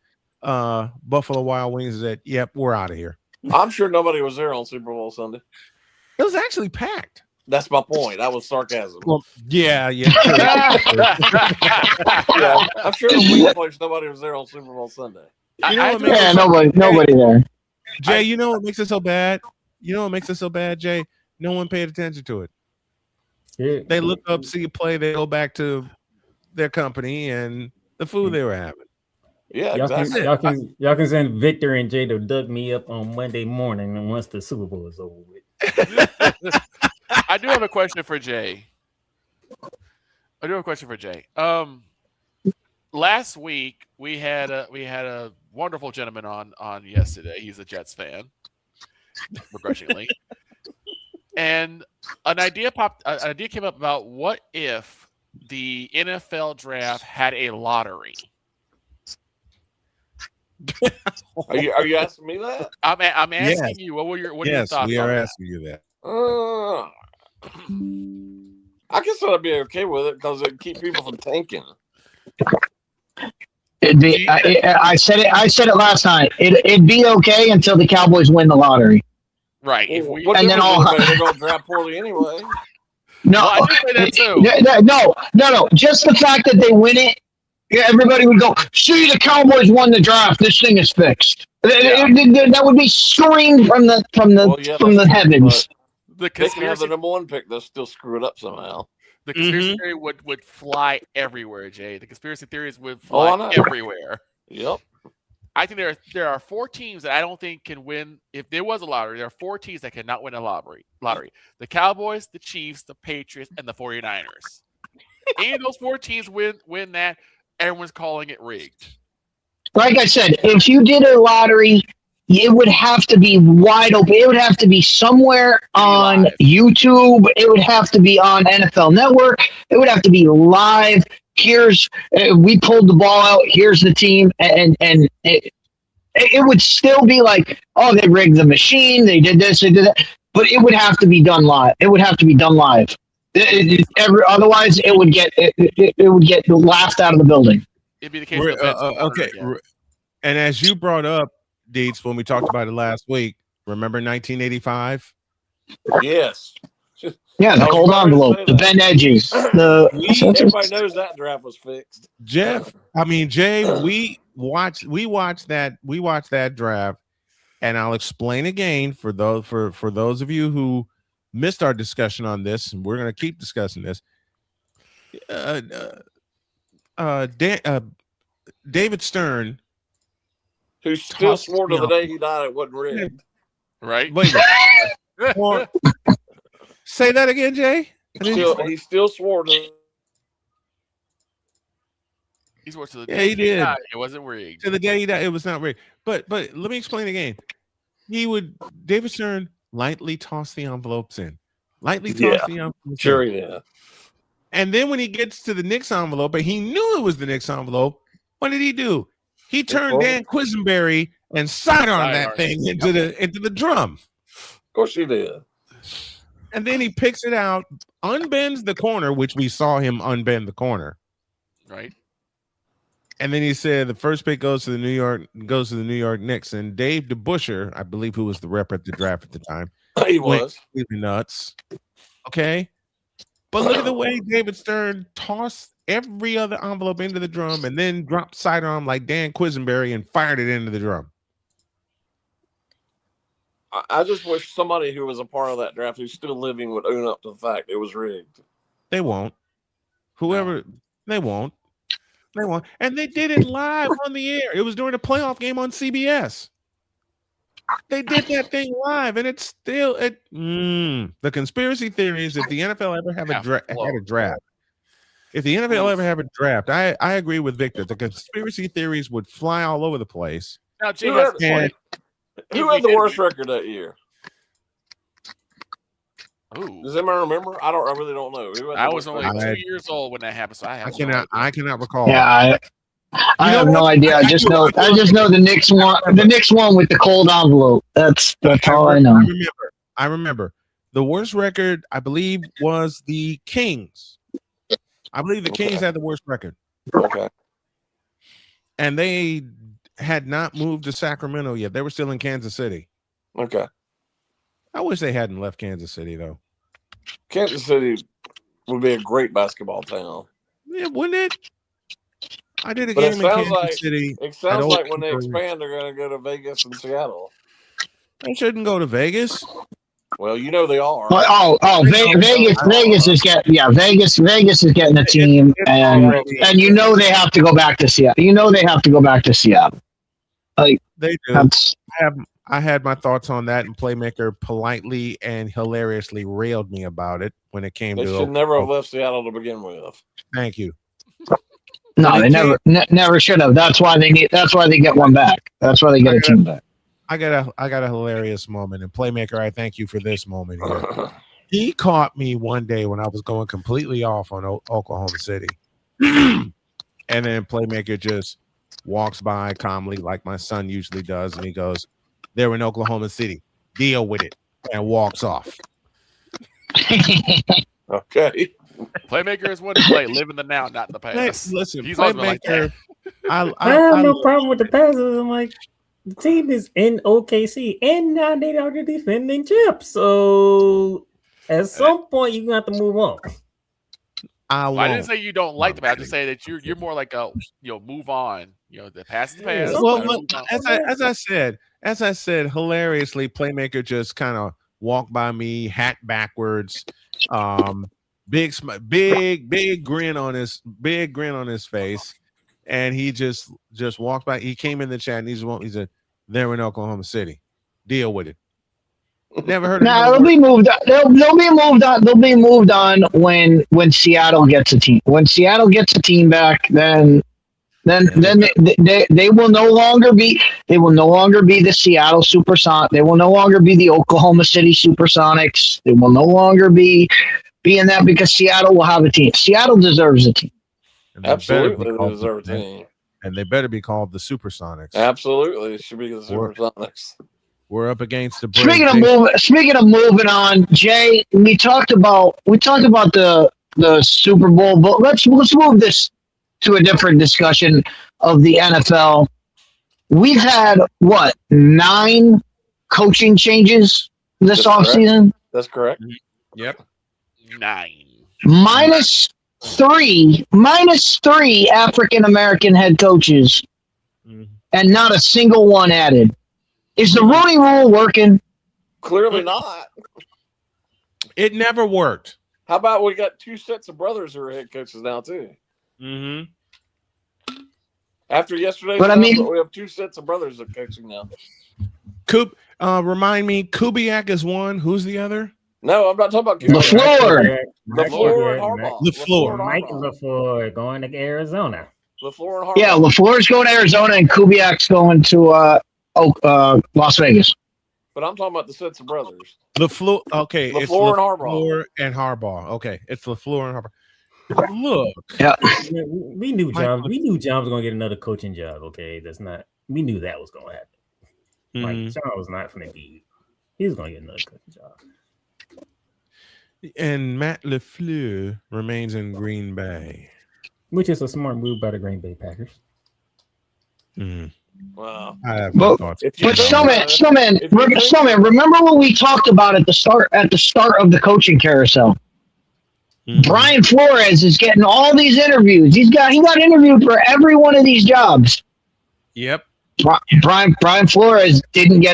Buffalo Wild Wings, and said, "Yep, we're out of here." I'm sure nobody was there on Super Bowl Sunday. It was actually packed. That's my point. That was sarcasm. Well, yeah. Yeah, I'm sure the Wing place nobody was there on Super Bowl Sunday. Nobody there. Jay, you know what makes it so bad? Jay? No one paid attention to it. Yeah. They look up, see a play, they go back to their company and the food they were having. Yeah, exactly. Y'all can send Victor and Jay to dug me up on Monday morning, and once the Super Bowl is over with. I do have a question for Jay. Last week we had a wonderful gentleman on yesterday. He's a Jets fan, begrudgingly. And an idea came up about what if the NFL draft had a lottery. Are you asking me that? I'm asking you. What are your thoughts? Yes, we are asking you that. I guess I'd be okay with it because it'd keep people from tanking. I said it last night. It'd be okay until the Cowboys win the lottery. Right. They're going to draft poorly anyway. No, I did say that too. No. Just the fact that they win it, everybody would go, "See, the Cowboys won the draft. This thing is fixed." Yeah. That would be screamed from the heavens. They can have the number 1 pick. They'll still screw it up somehow. The conspiracy theory would fly everywhere, Jay. The conspiracy theories would fly everywhere. Yep. I think there are 4 teams that I don't think can win. If there was a lottery, there are 4 teams that cannot win a lottery. The Cowboys, the Chiefs, the Patriots, and the 49ers. Any of those 4 teams win that, everyone's calling it rigged. Like I said, if you did a lottery, it would have to be wide open. It would have to be somewhere on YouTube. It would have to be on NFL Network. It would have to be live. here's we pulled the ball out. Here's the team, and it would still be like, oh, they rigged the machine. They did this. They did that. But it would have to be done live. It would have to be done live. Otherwise, it would get laughed out of the building. It'd be the case. Okay. And as you brought up, Deets, when we talked about it last week, remember 1985? Yes. Yeah, the cold envelope, the bent edges. Everybody knows that draft was fixed. Jay, we watched that draft, and I'll explain again for those of you who missed our discussion on this, and we're going to keep discussing this. David Stern, who still swore to the day he died it wasn't rigged. Right? Wait. Say that again, Jay. He still swore to. He swore to the day he did. Died, it wasn't rigged. To the day he died, it was not rigged. But let me explain again. David Stern lightly toss the envelopes in. The envelopes sure, in. Yeah. And then when he gets to the Knicks envelope, and he knew it was the Knicks envelope, what did he do? He turned Dan Quisenberry and sidearmed that thing into the drum. Of course he did. And then he picks it out, unbends the corner, which we saw him unbend the corner. Right. And then he said the first pick goes to the New York Knicks. And Dave DeBuscher, I believe, who was the rep at the draft at the time, he was nuts. Okay. But look at the way David Stern tossed every other envelope into the drum and then dropped sidearm like Dan Quisenberry and fired it into the drum. I just wish somebody who was a part of that draft who's still living would own up to the fact it was rigged. They won't. They won't. And they did it live on the air. It was during a playoff game on CBS. They did that thing live, and it's still the conspiracy theory is if the NFL ever had a draft. If the NFL ever have a draft, I agree with Victor. The conspiracy theories would fly all over the place. Now, Jay, who had the worst record that year? Ooh. Does anybody remember? I really don't know. I was only 2 years old when that happened, so I cannot recall. Yeah, I have no idea. I just know the Knicks one. The Knicks one with the cold envelope. That's all I know. I remember. The worst record, I believe, was the Kings. I believe the Kings had the worst record. Okay. And they had not moved to Sacramento yet. They were still in Kansas City. Okay. I wish they hadn't left Kansas City, though. Kansas City would be a great basketball town. Yeah, wouldn't it? I did a But game in Kansas City. It sounds like when they expand, they're going to go to Vegas and Seattle. They shouldn't go to Vegas. Well, you know they are. Vegas is getting Vegas is getting a team, and you know they have to go back to Seattle. Like they do. I had my thoughts on that, and Playmaker politely and hilariously railed me about it when it came to. They should never have left Seattle to begin with. Thank you. No, they never should have. That's why they get one back. That's why they get a team back. I got a hilarious moment, and Playmaker, I thank you for this moment here. He caught me one day when I was going completely off on Oklahoma City, and then Playmaker just walks by calmly, like my son usually does, and he goes, "They're in Oklahoma City. Deal with it," and walks off. Okay. Playmaker is what he play. Live in the now, not in the past. Listen, he's always been like that. I have no problem with the passes. I'm like, the team is in OKC, and now they are the defending champs. So at some point, you're gonna have to move on. I didn't say you don't like them. I just say that you're more like a move on. The past is past. Well, as I said, hilariously, Playmaker just kind of walked by me, hat backwards, big grin on his face, and he just walked by. He came in the chat and he said, "They're in Oklahoma City. Deal with it." Never heard of they'll be moved on. They'll be moved on when Seattle gets a team. When Seattle gets a team back, then they will no longer be the Seattle Supersonics. They will no longer be the Oklahoma City Supersonics. They will no longer be in that because Seattle will have a team. Seattle deserves a team. And Absolutely, they deserve a team. And they better be called the Supersonics. Absolutely, it should be the Supersonics. We're up against the Braves. Speaking of moving on, Jay, we talked about the Super Bowl, but let's move this to a different discussion of the NFL. We've had 9 coaching changes this offseason? That's correct. Yep. 9. Minus three African American head coaches, and not a single one added. Is the Rooney Rule working? Clearly not. It never worked. How about we got 2 sets of brothers who are head coaches now too? Mm-hmm. After yesterday's But I mean, we have 2 sets of brothers that are coaching now. Remind me, Kubiak is one. Who's the other? No, I'm not talking about LaFleur. LaFleur and Harbaugh. Mike LaFleur going to Arizona. LaFleur and Harbaugh. Yeah, LaFleur's going to Arizona and Kubiak's going to Las Vegas. But I'm talking about the sets of brothers. LaFleur. Okay, LaFleur it's and LaFleur and Harbaugh. Okay, it's LaFleur and Harbaugh. Look, yeah, we knew John. We knew John was going to get another coaching job. Okay, that's not. We knew that was going to happen. Like John was not going to be. He was going to get another coaching job. And Matt LaFleur remains in Green Bay, which is a smart move by the Green Bay Packers. Wow. I have no thoughts. But Snowman, remember what we talked about at the start of the coaching carousel? Brian Flores is getting all these interviews. He got interviewed for every one of these jobs. Yep. Brian Flores didn't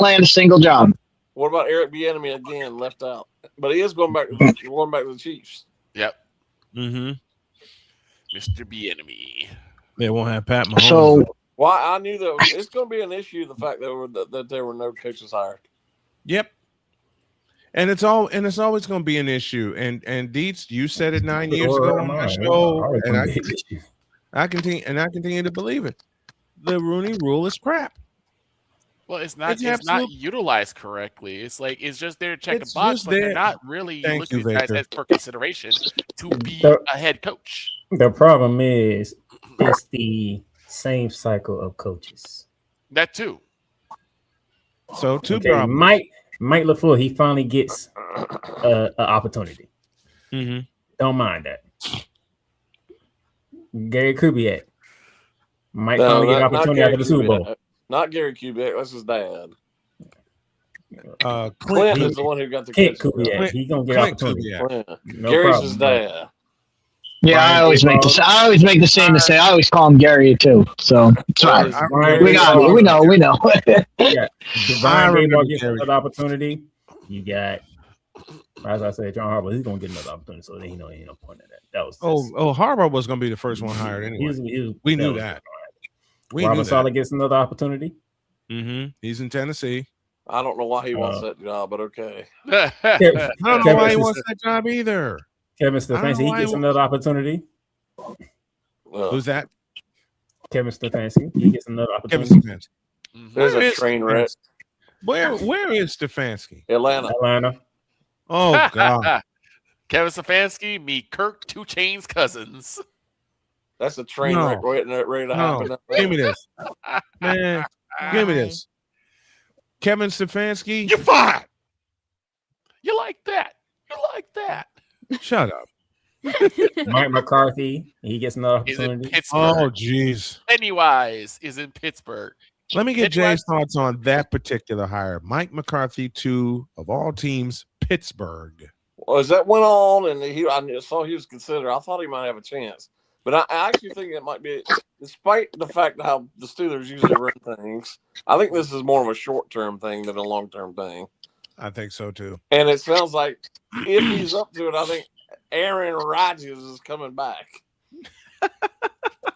land a single job. What about Eric Bieniemy again? Left out, but he is going back to the Chiefs. Yep. Mm-hmm. Mr. Bieniemy. They won't have Pat Mahomes. So, well, I knew that it's going to be an issue. The fact that there were no coaches hired. Yep. And it's always going to be an issue. And Dietz, you said it 9 years ago on my show, and I continue to believe it. The Rooney Rule is crap. Well, it's not utilized correctly. It's like it's just there to check a box, but they're not really looking at guys for consideration to be a head coach. The problem is it's the same cycle of coaches. That too. So problems. Mike LaFleur, he finally gets an opportunity. Mm-hmm. Don't mind that. Gary Kubiak might finally get an opportunity after the Super Bowl. Not Gary Kubiak. That's his dad. Clint is the one who got the Kubiak. He's gonna get an opportunity. No Gary's his dad. Yeah, I always make the same mistake. I always call him Gary too. So it's fine. We know. Yeah. Brian Daboll gets another opportunity. You got, as I said, John Harbaugh. He's gonna get another opportunity. So he ain't no point in that. That was Harbaugh was gonna be the first one hired anyway. We knew that. Robert Saleh gets another opportunity. Mm-hmm. He's in Tennessee. I don't know why he wants that job, but okay. I don't know why he wants that job either. Kevin Stefanski, he gets another opportunity. Who's that? Kevin Stefanski. He gets another opportunity. There's a train wreck. Where is Stefanski? Atlanta. Oh God. Kevin Stefanski, meet Kirk 2 Chainz Cousins. That's a train wreck ready to happen. Give me this. Man, give me this. Kevin Stefanski. You're fired. You like that. Shut up. Mike McCarthy, he gets another opportunity. Oh, jeez. Pennywise is in Pittsburgh. Let me get Jay's thoughts on that particular hire. Mike McCarthy to, of all teams, Pittsburgh. Well, as that went on, and I saw he was considered, I thought he might have a chance. But I actually think it might be, despite the fact that how the Steelers usually run things, I think this is more of a short-term thing than a long-term thing. I think so, too. And it sounds like if he's up to it, I think Aaron Rodgers is coming back.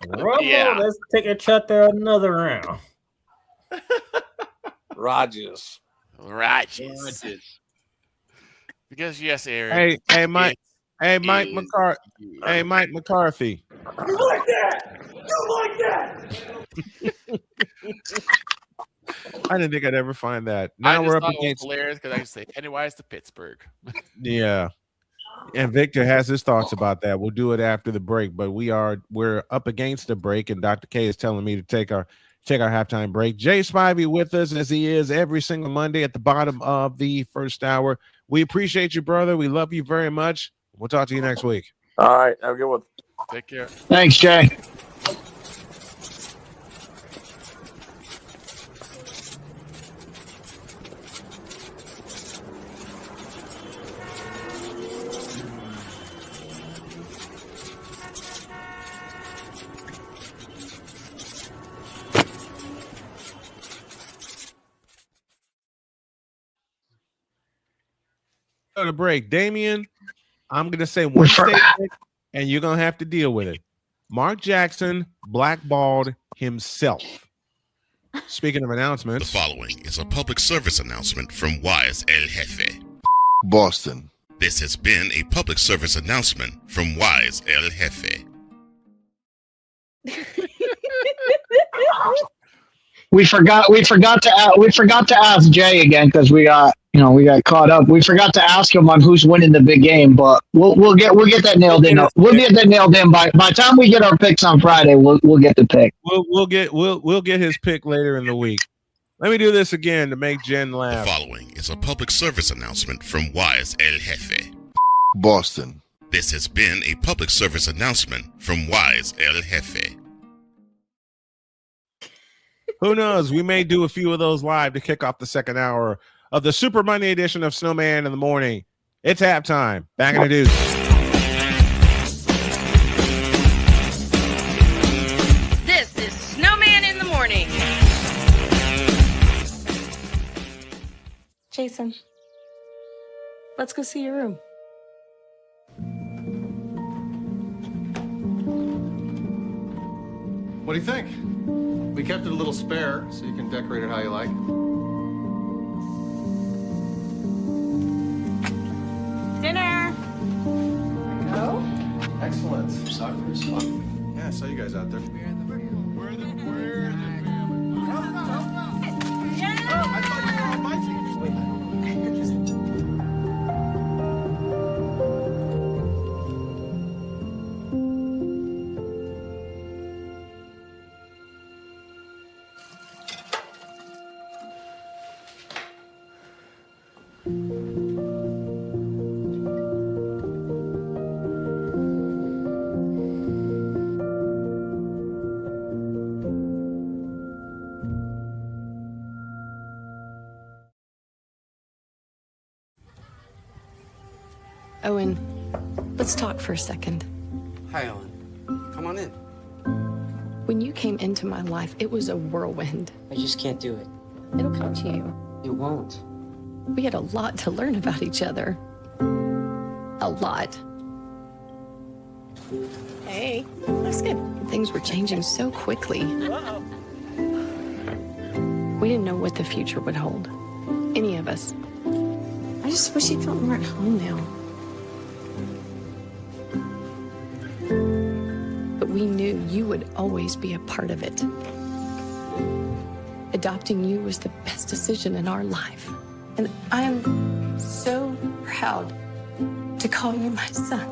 Let's take a shot there another round. Rodgers. Because, yes, Aaron. Hey, Mike. Hey, Mike McCarthy. Hey, Mike McCarthy. You like that? I didn't think I'd ever find that. Now we're up against hilarious because I can say Pennywise to Pittsburgh. Yeah. And Victor has his thoughts about that. We'll do it after the break, but we're up against the break, and Dr. K is telling me to take our halftime break. Jay Spivey with us as he is every single Monday at the bottom of the first hour. We appreciate you, brother. We love you very much. We'll talk to you next week. All right. Have a good one. Take care. Thanks, Jay. Go to break. Damien, I'm going to say one statement, and you're going to have to deal with it. Mark Jackson blackballed himself. Speaking of announcements. The following is a public service announcement from Wise El Jefe. Boston. This has been a public service announcement from Wise El Jefe. We forgot to ask Jay again because we got caught up. We forgot to ask him on who's winning the big game, but we'll get that nailed in. We'll get that nailed in by the time we get our picks on Friday. We'll get the pick. We'll get his pick later in the week. Let me do this again to make Jen laugh. The following is a public service announcement from Wise El Jefe. Boston. This has been a public service announcement from Wise El Jefe. Who knows? We may do a few of those live to kick off the second hour of the Super Monday edition of Snowman in the Morning. It's halftime. Back in the deuce. This is Snowman in the Morning. Jason, let's go see your room. What do you think? We kept it a little spare so you can decorate it how you like. Dinner. Go. Excellent. Soccer is fun. Yeah, I saw you guys out there. Owen, let's talk for a second. Hi, Ellen. Come on in. When you came into my life, it was a whirlwind. I just can't do it. It'll come to you. It won't. We had a lot to learn about each other. A lot. Hey, looks good. Things were changing so quickly. We didn't know what the future would hold. Any of us. I just wish you felt more at home now. But we knew you would always be a part of it. Adopting you was the best decision in our life. And I am so proud to call you my son.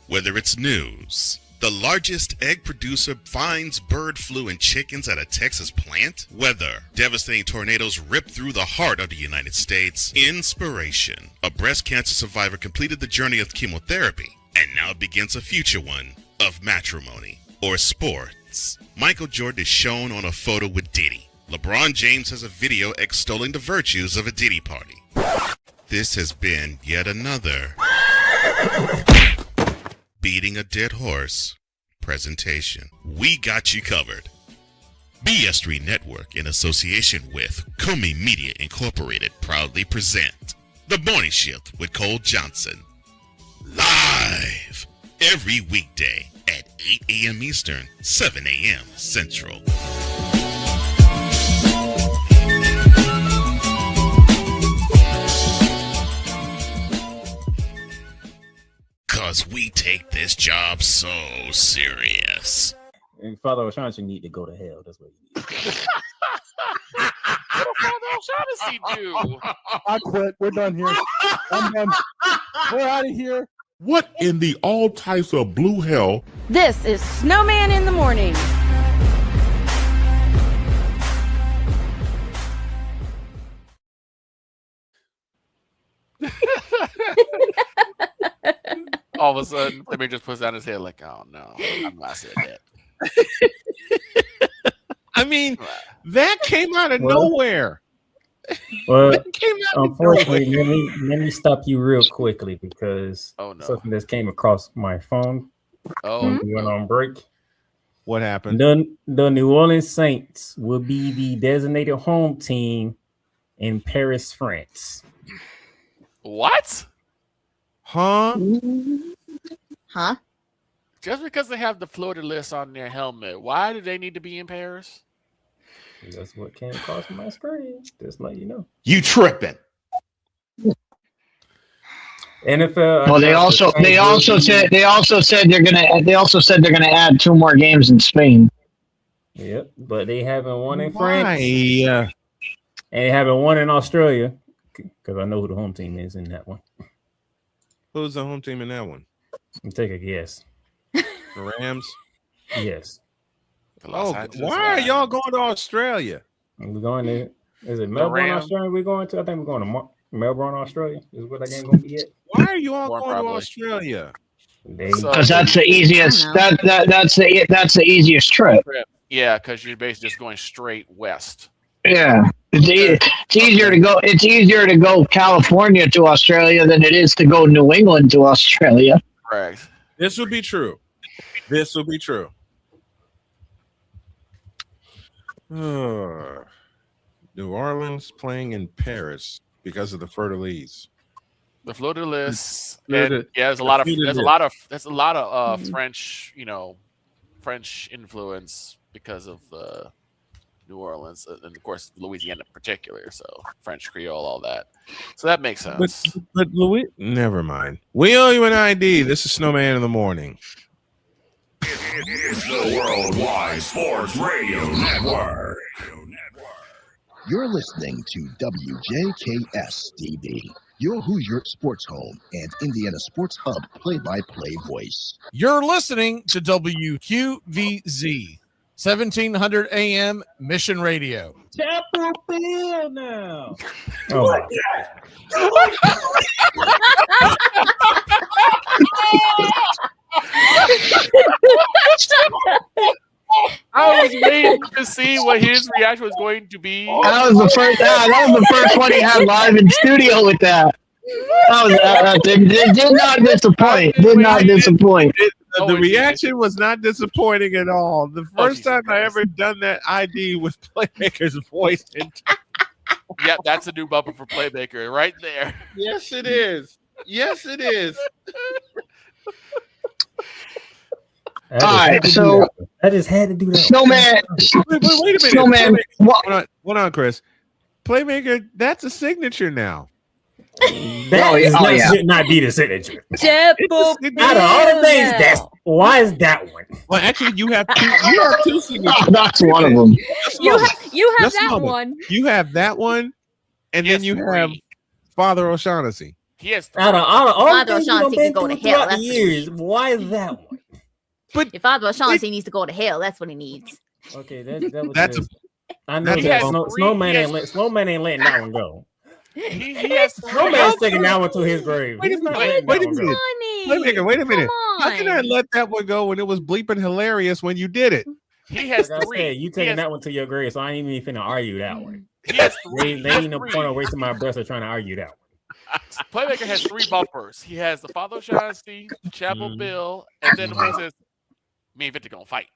Whether it's news, the largest egg producer finds bird flu in chickens at a Texas plant, weather, devastating tornadoes rip through the heart of the United States, inspiration, a breast cancer survivor completed the journey of chemotherapy, and now begins a future one of matrimony or sports. Michael Jordan is shown on a photo with Diddy. LeBron James has a video extolling the virtues of a Diddy party. This has been yet another beating a dead horse presentation. We got you covered. BS3 Network, in association with Comey Media Incorporated, proudly present The Morning Shift with Cole Johnson. Live every weekday at 8 a.m. Eastern, 7 a.m. Central. Cause we take take this job so serious. And Father O'Shaughnessy need to go to hell. That's what he needs. What did Father O'Shaughnessy do? I quit. We're done here. I'm done. We're out of here. What in the all types of blue hell? This is Snowman in the Morning. All of a sudden, Playmaker just puts down his head like, oh no, I'm not saying that. I mean, that came out of nowhere. Well, That came out of unfortunately, nowhere. let me stop you real quickly because something just came across my phone when we went on break. What happened? The New Orleans Saints will be the designated home team in Paris, France. What? Huh? Huh? Just because they have the Florida list on their helmet, why do they need to be in Paris? That's what came across my screen. Just let you know. You tripping? NFL. Well, they also said they're gonna add 2 more games in Spain. Yep, but they haven't won in Why? France. And they haven't won in Australia because I know who the home team is in that one. Who's the home team in that one? Take a guess. The Rams? Yes. Oh, why are y'all going to Australia? We're going to. Is it Melbourne, Australia? We're going to. I think we're going to Melbourne, Australia. Is where that game going to be at? Why are you all going to Australia? Because that's the easiest. That's the easiest trip. Yeah, because you're basically just going straight west. Yeah, it's easier to go. It's easier to go California to Australia than it is to go New England to Australia. Correct. This would be true. This will be true. New Orleans playing in Paris because of the Fleur-de-Lis. The Fleur-de-Lis. Fleur-de- There's a lot of French, French influence because of New Orleans and of course Louisiana in particular. So French Creole, all that. So that makes sense. But Louis, never mind. We owe you an ID. This is Snowman in the Morning. It's the Worldwide Sports Radio Network. You're listening to WJKS-TV, your Hoosier Sports Home and Indiana Sports Hub play-by-play voice. You're listening to WQVZ, 1700 AM Mission Radio. Chapel Bill now. Oh. I was waiting to see what his reaction was going to be. That was the first. That was the first one he had live in studio with that. Did not disappoint. Did not disappoint. The reaction was not disappointing at all. The first time I ever done that ID with Playmaker's voice. Yeah, that's a new bumper for Playmaker right there. Yes, it is. Yes, it is. All right, so I just had to do that. Snowman. Wait a minute. Snowman. Hold on, Chris. Playmaker, that's a signature now. That should not be the signature. Out of all the things, why is that one? Well, actually, you have two signatures. That's one of them. You have that one. You have that one, and then you have Father O'Shaughnessy. He has out of all Father things O'Shaughnessy can go to hell. That's years. Why is that one? But if Father O'Shaughnessy needs to go to hell, that's what he needs. Okay, that was that's just, I know that Snowman ain't letting that one go. He has Snowman's taking that one to his grave. Wait a minute. Playmaker, wait a minute. How can I let that one go when it was bleeping hilarious when you did it? He has like three. I said, you taking that one to your grave, so I ain't even finna argue that one. He has They ain't no point of wasting my breath of trying to argue that one. Playmaker has 3 bumpers. He has the Father O'Shaughnessy, the Chapel Bill, and then the one says, "Me and Victor gonna fight."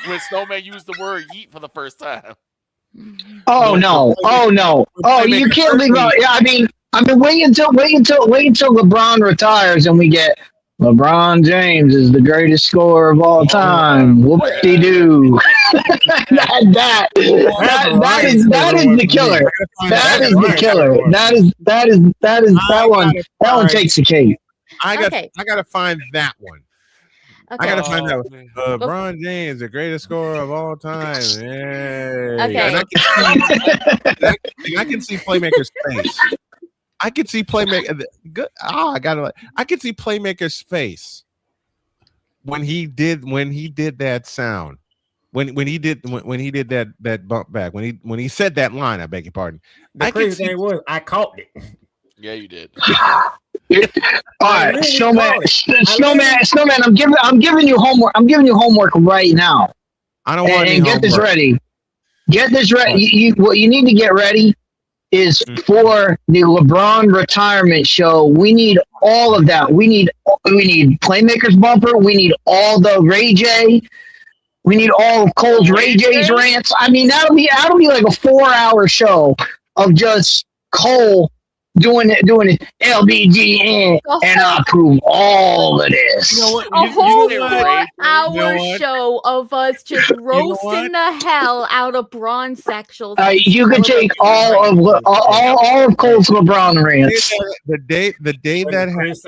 When Snowman used the word "yeet" for the first time. Oh no! You can't leave out. Yeah, I mean, wait until LeBron retires and we get LeBron James is the greatest scorer of all time. Whoop-de-doo. that is the killer. That is the killer. That one takes the cake. I gotta find that one. Okay. I gotta find out. LeBron James, the greatest scorer of all time. Yay. Okay. And I can see Playmaker's face. I could see Playmaker. I could see Playmaker's face when he did that sound. When he did that bump back. When he said that line. I beg your pardon. The crazy thing was I caught it. Yeah, you did. All right, Snowman. I'm giving you homework. I'm giving you homework right now. I don't want and get this ready. Get this ready. What you need to get ready is for the LeBron retirement show. We need all of that. We need Playmaker's bumper. We need all the Ray J. We need all of Cole's Ray J's rants. I mean, that'll be like a 4-hour show of just Cole doing it, LBGN, and I prove all of this. A whole 4-hour show of us just roasting the hell out of Braun sections. You can take all of Cole's LeBron rants. The day that happens.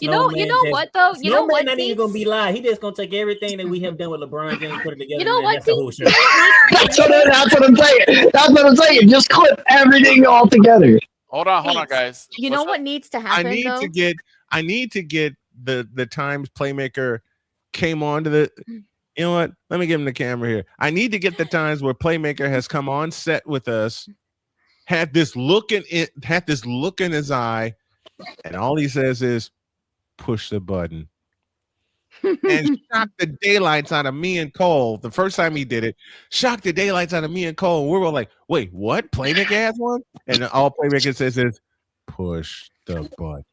You know what though? You know what? Not even gonna be live. He just gonna take everything that we have done with LeBron James, put it together. You know what? That's the whole show. That's what I'm saying. That's what I'm saying. Just clip everything all together. Hold on, guys. You know what needs to happen? I need to get the times Playmaker came on to the. You know what? Let me give him the camera here. I need to get the times where Playmaker has come on set with us, had this look in his eye, and all he says is, "Push the button," and shocked the daylights out of me and Cole. The first time he did it, shocked the daylights out of me and Cole. We were like, "Wait, what? Playmaker has one?" And all Playmaker says is, "Push the button."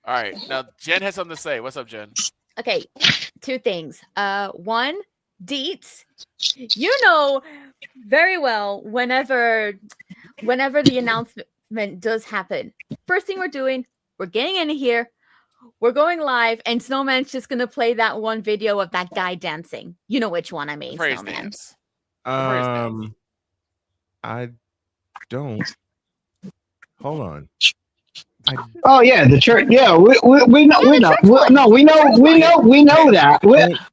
All right, now Jen has something to say. What's up, Jen? Okay, 2 things. One, Deets, you know very well whenever the announcement does happen. First thing we're doing, we're getting in here, we're going live, and Snowman's just gonna play that one video of that guy dancing. You know which one I mean, Praise Snowman. dance. I don't. Hold on. Oh yeah, the church. Yeah, we know that.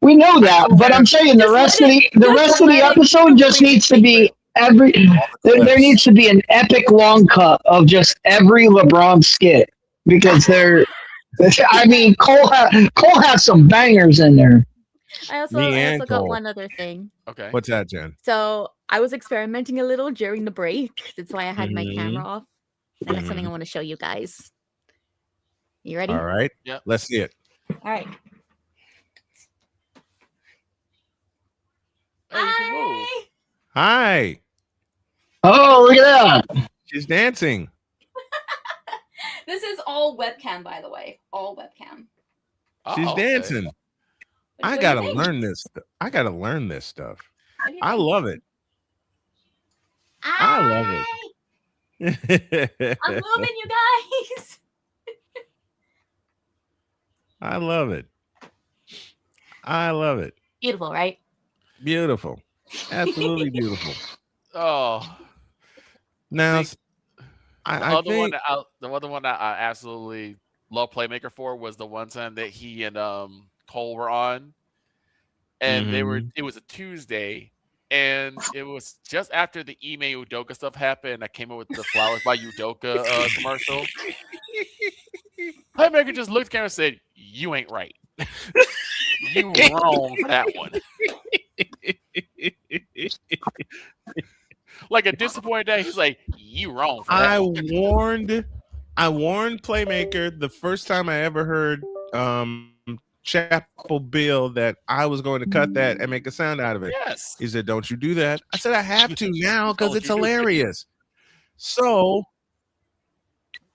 We know that. But I'm saying the rest of the episode just needs to be there needs to be an epic long cut of just every LeBron skit because I mean, Cole has some bangers in there. I also got one other thing. Okay. What's that, Jen? So I was experimenting a little during the break. That's why I had my camera off. And that's something I want to show you guys. You ready? All right. Yep. Let's see it. All right. Hi. Hi. Oh, look at that. She's dancing. This is all webcam, by the way. All webcam. She's dancing. I gotta learn this. I gotta learn this stuff. I love it. I love it. I'm moving, you guys. I love it. I love it. Beautiful, right? Beautiful. Absolutely beautiful. Oh. Now, the other one that I absolutely love Playmaker for was the one time that he and Cole were on, and it was a Tuesday, and it was just after the Ime Udoka stuff happened. I came up with the Flowers by Udoka commercial. Playmaker just looked at the camera and said, "You ain't right. You wrong for that one." Like a disappointed day, he's like, "You wrong for that." I warned Playmaker the first time I ever heard Chapel Bill that I was going to cut that and make a sound out of it. Yes. He said, "Don't you do that." I said, "I have to now because it's hilarious." So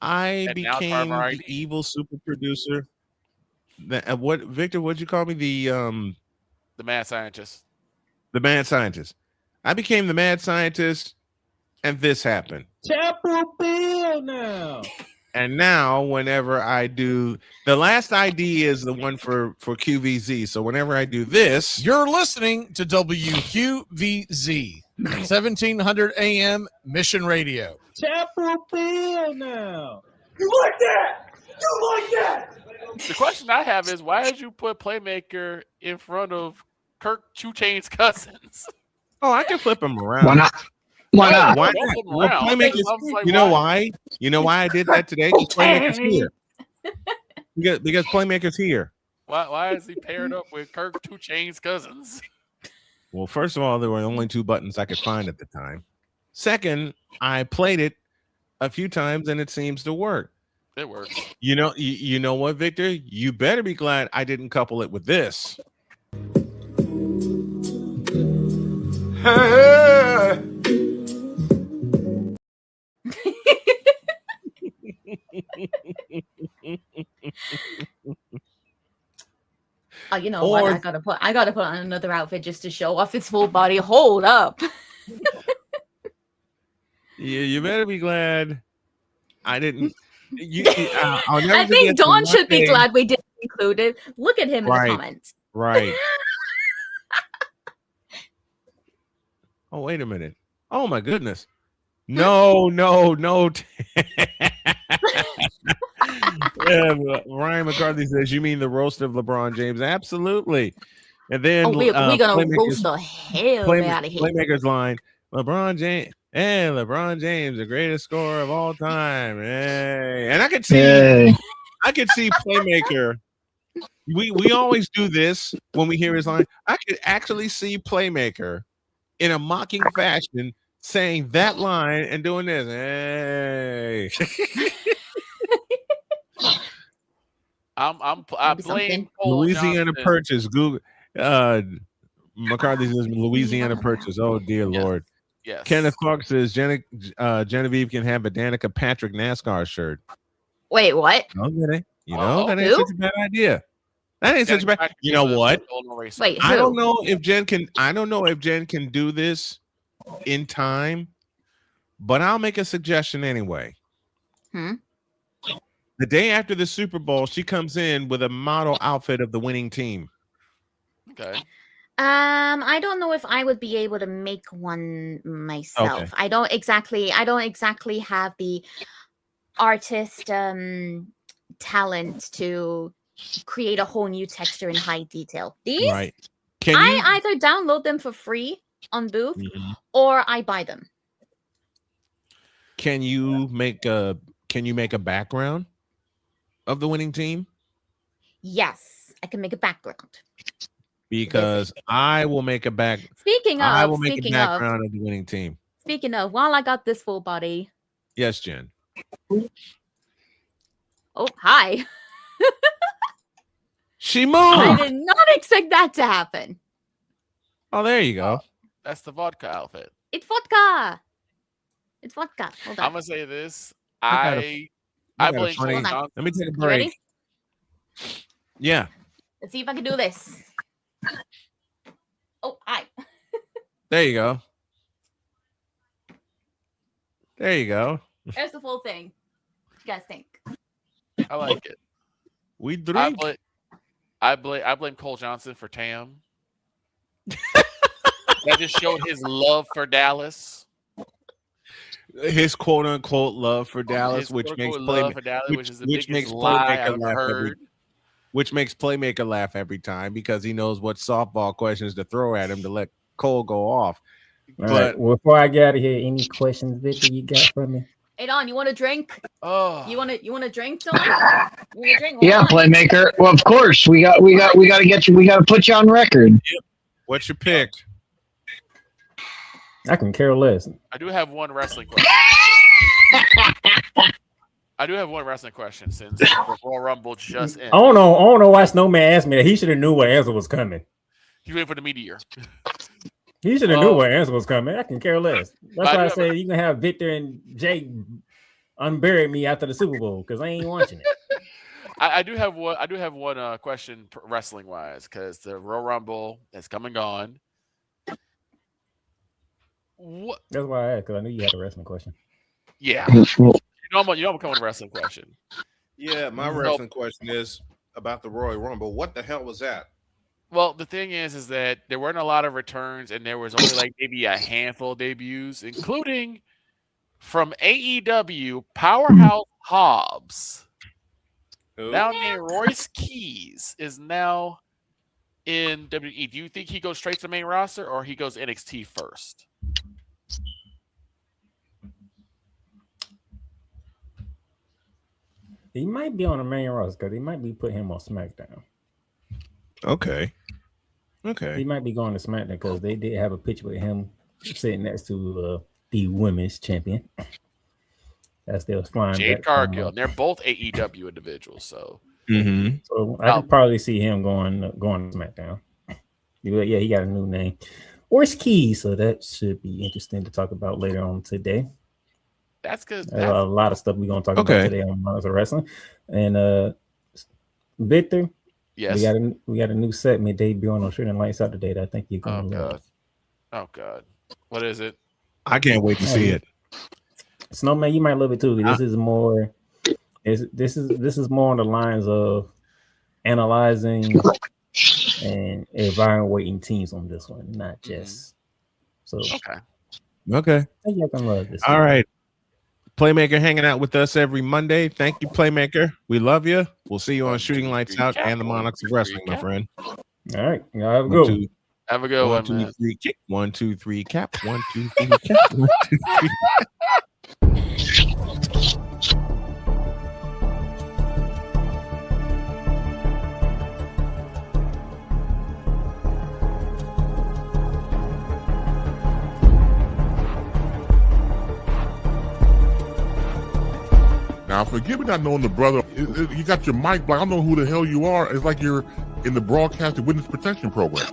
I became the evil super producer. What, Victor? What'd you call me? The mad scientist. The mad scientist. I became the mad scientist, and this happened. Chapel Bill now. And now, whenever I do, the last ID is the one for QVZ. So whenever I do this, you're listening to WQVZ 1700 AM Mission Radio. Chapel Bill now. You like that? like that? The question I have is, why did you put Playmaker in front of Kirk 2 Chainz' cousins? Oh, I can flip him around. Why not? Why not? Why Don't not? flip him Well, around. Playmaker's, I was like, you know why? You know why I did that today? Because Playmaker's here. Because Playmaker's here. Why is he paired up with Kirk 2 Chainz' cousins? Well, first of all, there were only 2 buttons I could find at the time. Second, I played it a few times and it seems to work. It works. You know what, Victor? You better be glad I didn't couple it with this. Oh, you know what? I gotta put on another outfit just to show off its full body. Hold up. You better be glad I didn't. I think Dawn should be glad we didn't include it. Look at him in the comments. Right. Oh, wait a minute. Oh my goodness. No. Ryan McCarthy says, you mean the roast of LeBron James? Absolutely. And then we're gonna roast the hell out of here. Playmaker's line, LeBron James, the greatest scorer of all time. Hey. And I could see Playmaker. We always do this when we hear his line. I could actually see Playmaker in a mocking fashion saying that line and doing this. Hey. I blame Louisiana Johnson. Purchase. Google McCarthy says Louisiana Purchase. Oh dear Lord. Yes. Kenneth Clark says Genevieve can have a Danica Patrick NASCAR shirt. Wait, what? Okay. That ain't such a bad idea. That ain't such a bad. You know what? Wait, I don't know if Jen can do this in time, but I'll make a suggestion anyway. The day after the Super Bowl, she comes in with a model outfit of the winning team. Okay. I don't know if I would be able to make one myself. Okay. I don't exactly have the artist talent to create a whole new texture in high detail. These, right? I either download them for free on Booth or I buy them. Can you make a background of the winning team? Yes, I can make a background. Because I will make a background of the winning team. Speaking of, while I got this full body. Yes, Jen. Oh, hi. She moved. I did not expect that to happen. Oh, there you go. That's the vodka outfit. It's vodka. Hold on. I'm gonna say this. I blame funny. Johnson. Let me take a You break. ready? Yeah. Let's see if I can do this. Oh, hi. There you go. There you go. There's the full thing. What you guys think? I like it. We drink. I blame Cole Johnson for Tam. That just showed his love for Dallas. His quote unquote love for Dallas, which makes Playmaker laugh every time because he knows what softball questions to throw at him to let Cole go off. All right. Well, before I get out of here, any questions, Victor, you got for me? Hey Don, you want a drink? Oh, you want a drink, Don? You drink? Yeah, Playmaker. Well, of course, we got to get you. We got to put you on record. Yep. What's your pick? I can care less. I do have one wrestling question. Since the Royal Rumble just ended. I don't know why Snowman asked me that. He should have knew what answer was coming. He waited for the meteor. He should have knew what answer was coming. I can care less. That's why I say you can have Victor and Jay unbury me after the Super Bowl because I ain't watching it. I do have one question wrestling wise because the Royal Rumble has come and gone. What? That's why I asked because I knew you had a wrestling question. Yeah, you know I'm coming with a wrestling question. Yeah, my wrestling question is about the Royal Rumble. What the hell was that? Well, the thing is that there weren't a lot of returns, and there was only like maybe a handful of debuts, including from AEW Powerhouse Hobbs. Now named Royce Keys is now in WWE. Do you think he goes straight to the main roster or he goes NXT first? He might be on the main roster because they might be putting him on SmackDown. Okay. He might be going to SmackDown because they did have a picture with him sitting next to the women's champion as they was flying. Jade Cargill. They're both AEW individuals, so. So I could probably see him going to SmackDown. Yeah, he got a new name, Royce Keys. So that should be interesting to talk about later on today. That's good. A lot of stuff we're gonna talk about today on Monsters of Wrestling. And Victor, yes, we got a new segment debuting on Shooting Lights Out today that I think you're gonna love. Oh God, what is it? I can't wait to see it. Snowman, you might love it too. This is more. This is more on the lines of analyzing and evaluating teams on this one, not just. So okay. I think you're gonna love this. All right. Playmaker hanging out with us every Monday. Thank you, Playmaker. We love you. We'll see you on Shooting Lights Out and the Monarchs of Wrestling, my friend. All right. Have a good one. Have a good one, 1, 2, 3, kick. 1, 2, 3, cap. 1, 2, 3, cap. 1, 2, 3. Now, forgive me not knowing the brother. You got your mic black. I don't know who the hell you are. It's like you're in the broadcasting witness protection program.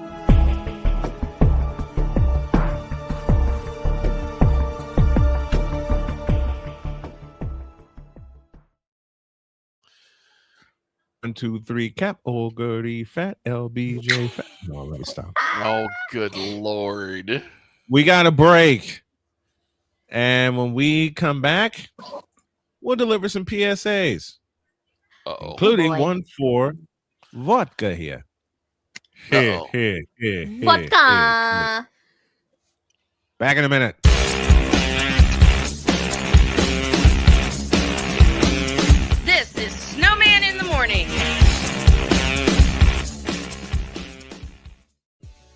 One, 2, 3, cap. Old Gertie fat. LBJ fat. No, let me stop. Oh, good Lord. We got a break. And when we come back, we'll deliver some PSAs, including one for vodka here. Here. Vodka. Back in a minute. This is Snowman in the morning.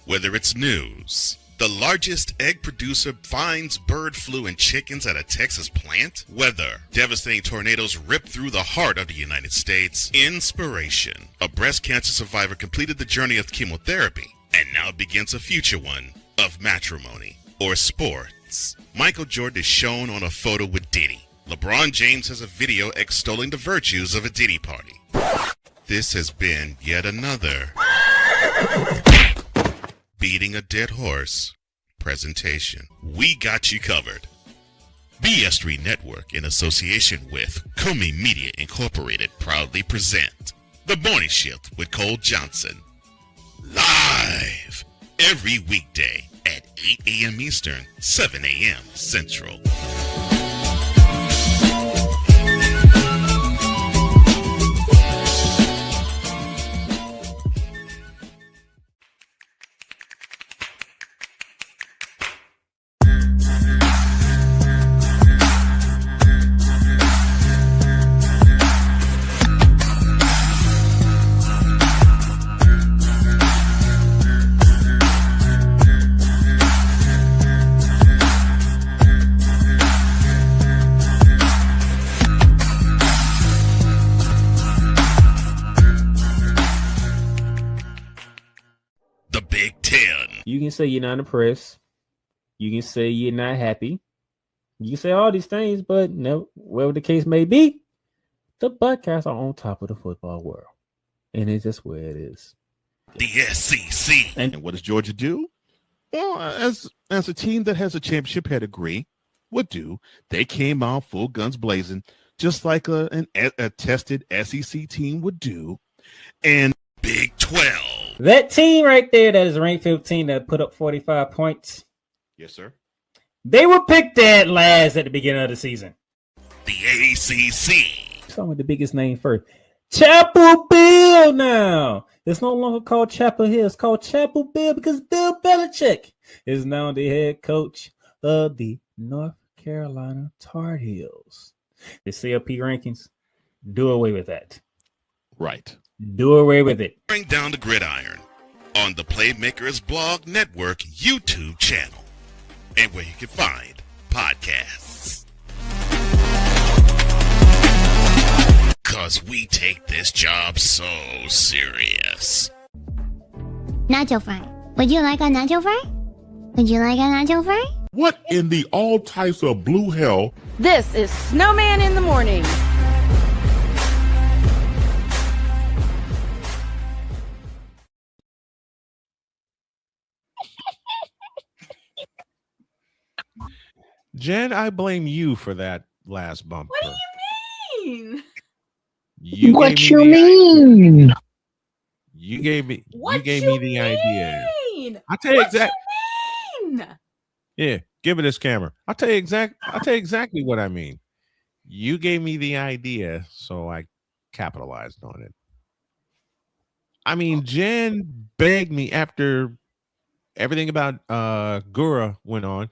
Whether it's news, the largest egg producer finds bird flu in chickens at a Texas plant, weather, devastating tornadoes rip through the heart of the United States, inspiration, a breast cancer survivor completed the journey of chemotherapy and now begins a future one of matrimony or sports. Michael Jordan is shown on a photo with Diddy. LeBron James has a video extolling the virtues of a Diddy party. This has been yet another beating a dead horse presentation. We got you covered. BS3 Network, in association with Comey Media Incorporated, proudly present The Morning Shift with Cole Johnson. Live every weekday at 8 a.m. Eastern, 7 a.m. Central. You can say you're not impressed. You can say you're not happy. You can say all these things, but no, whatever the case may be, the Buckeyes are on top of the football world. And it's just where it is. The SEC. And what does Georgia do? Well, as a team that has a championship pedigree would do, they came out full guns blazing, just like a tested SEC team would do. And Big 12. That team right there that is ranked 15 that put up 45 points. Yes, sir. They were picked dead last at the beginning of the season. The ACC. Start with the biggest name first. Chapel Bill now. It's no longer called Chapel Hill. It's called Chapel Bill because Bill Belichick is now the head coach of the North Carolina Tar Heels. The CLP rankings do away with that. Right. Do away with it. Bring down the gridiron on the Playmakers Blog Network YouTube channel and where you can find podcasts. Cause we take this job so serious. Nacho fry. Would you like a nacho fry? Would you like a nacho fry? What in the all types of blue hell? This is Snowman in the Morning. Jen, I blame you for that last bumper. What do you mean? What you mean? You gave me What you gave you me the idea. mean? I'll tell you What exactly. you mean? Yeah, give it this camera. I'll tell you exactly what I mean. You gave me the idea, so I capitalized on it. I mean, Jen begged me after everything about Gura went on.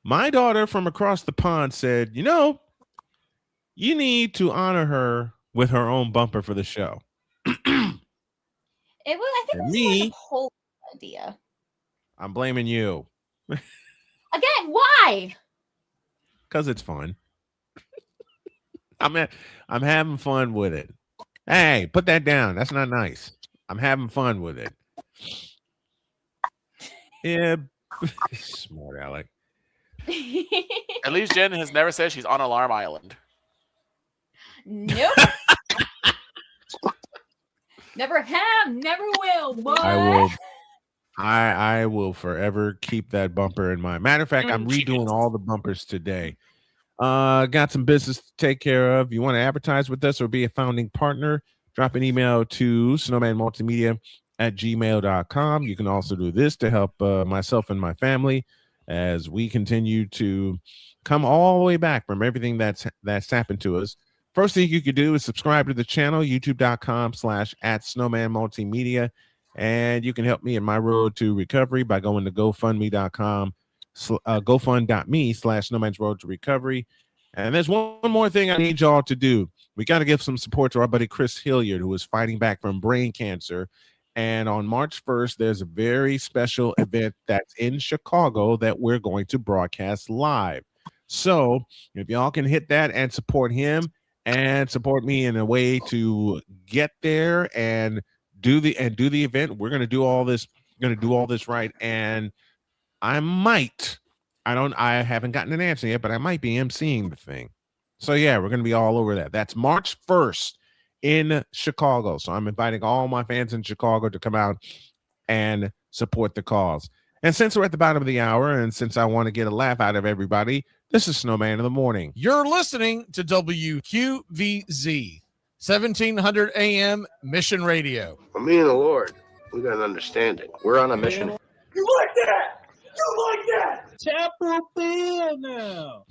My daughter from across the pond said, you know, you need to honor her with her own bumper for the show. I think it was like a whole idea. I'm blaming you. Again, why? Because it's fun. I'm having fun with it. Hey, put that down. That's not nice. I'm having fun with it. Yeah. Smart Alec. At least Jen has never said she's on Alarm Island. Nope. Never have, never will, boy. I will forever keep that bumper in mind. Matter of fact, I'm redoing all the bumpers today. Got some business to take care of. You want to advertise with us or be a founding partner? Drop an email to snowmanmultimedia@gmail.com. You can also do this to help myself and my family as we continue to come all the way back from everything that's happened to us. First thing you could do is subscribe to the channel, youtube.com/@snowmanmultimedia. And you can help me in my road to recovery by going to GoFundMe.com, GoFund.me/Snowman's Road to Recovery. And there's one more thing I need y'all to do. We got to give some support to our buddy Chris Hilliard, who is fighting back from brain cancer. And on March 1st, there's a very special event that's in Chicago that we're going to broadcast live. So if y'all can hit that and support him and support me in a way to get there and do the event, we're going to do all this. Going to do all this right. And I haven't gotten an answer yet, but I might be emceeing the thing. So yeah, we're going to be all over that. That's March 1st in Chicago. So I'm inviting all my fans in Chicago to come out and support the cause. And since we're at the bottom of the hour, and since I want to get a laugh out of everybody, this is Snowman in the Morning. You're listening to WQVZ, 1700 AM Mission Radio. For me and the Lord, we got an understanding. We're on a mission. You like that? You like that? Chapel Bill now.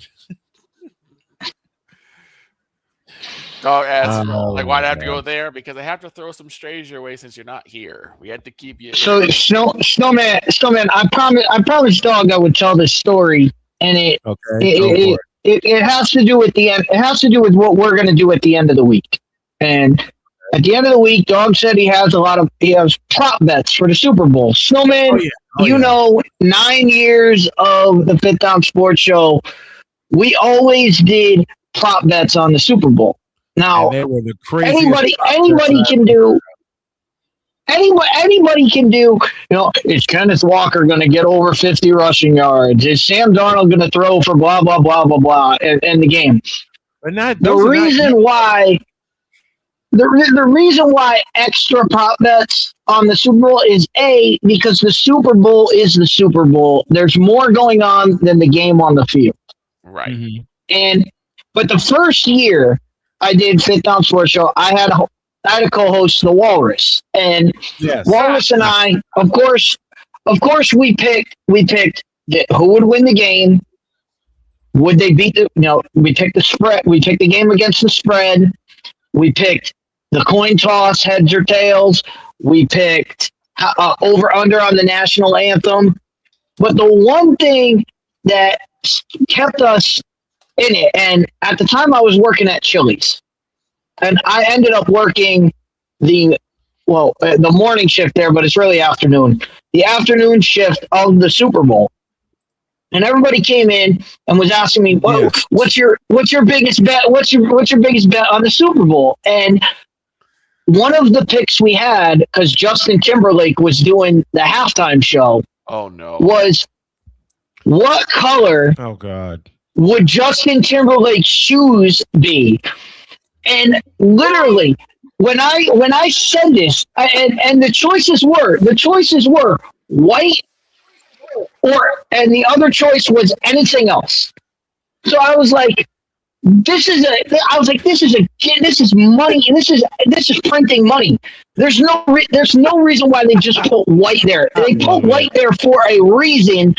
Dog ass. Like, why'd I have to go there? Because I have to throw some strays your way since you're not here. We had to keep you. So Snowman, I promised Dog I would tell this story, and it has to do with the end. It has to do with what we're going to do at the end of the week. And at the end of the week, Dog said he has prop bets for the Super Bowl. Snowman, know, 9 years of the Fifth Down Sports Show, we always did prop bets on the Super Bowl. Now, anybody can do. Anybody can do. You know, is Kenneth Walker going to get over 50 rushing yards? Is Sam Darnold going to throw for blah blah blah blah blah in the game? But not the reason why. The reason why extra prop bets on the Super Bowl is because the Super Bowl is the Super Bowl. There's more going on than the game on the field. Right. Mm-hmm. But the first year I did Fifth Down Sports Show, I had a co-host, the Walrus, and Walrus and I, of course, we picked who would win the game. Would they beat we picked the spread. We picked the game against the spread. We picked the coin toss, heads or tails. We picked over under on the national anthem. But the one thing that kept us in it, and at the time I was working at Chili's, and I ended up working the morning shift there, but it's really afternoon. The afternoon shift of the Super Bowl. And everybody came in and was asking me, what's your biggest bet? What's your biggest bet on the Super Bowl? And one of the picks we had, because Justin Timberlake was doing the halftime show, was what color would Justin Timberlake's shoes be? And literally, when I said this, and the choices were white, and the other choice was anything else. So I was like, this is money. This is printing money. There's no reason why they just put white there. They put white there for a reason.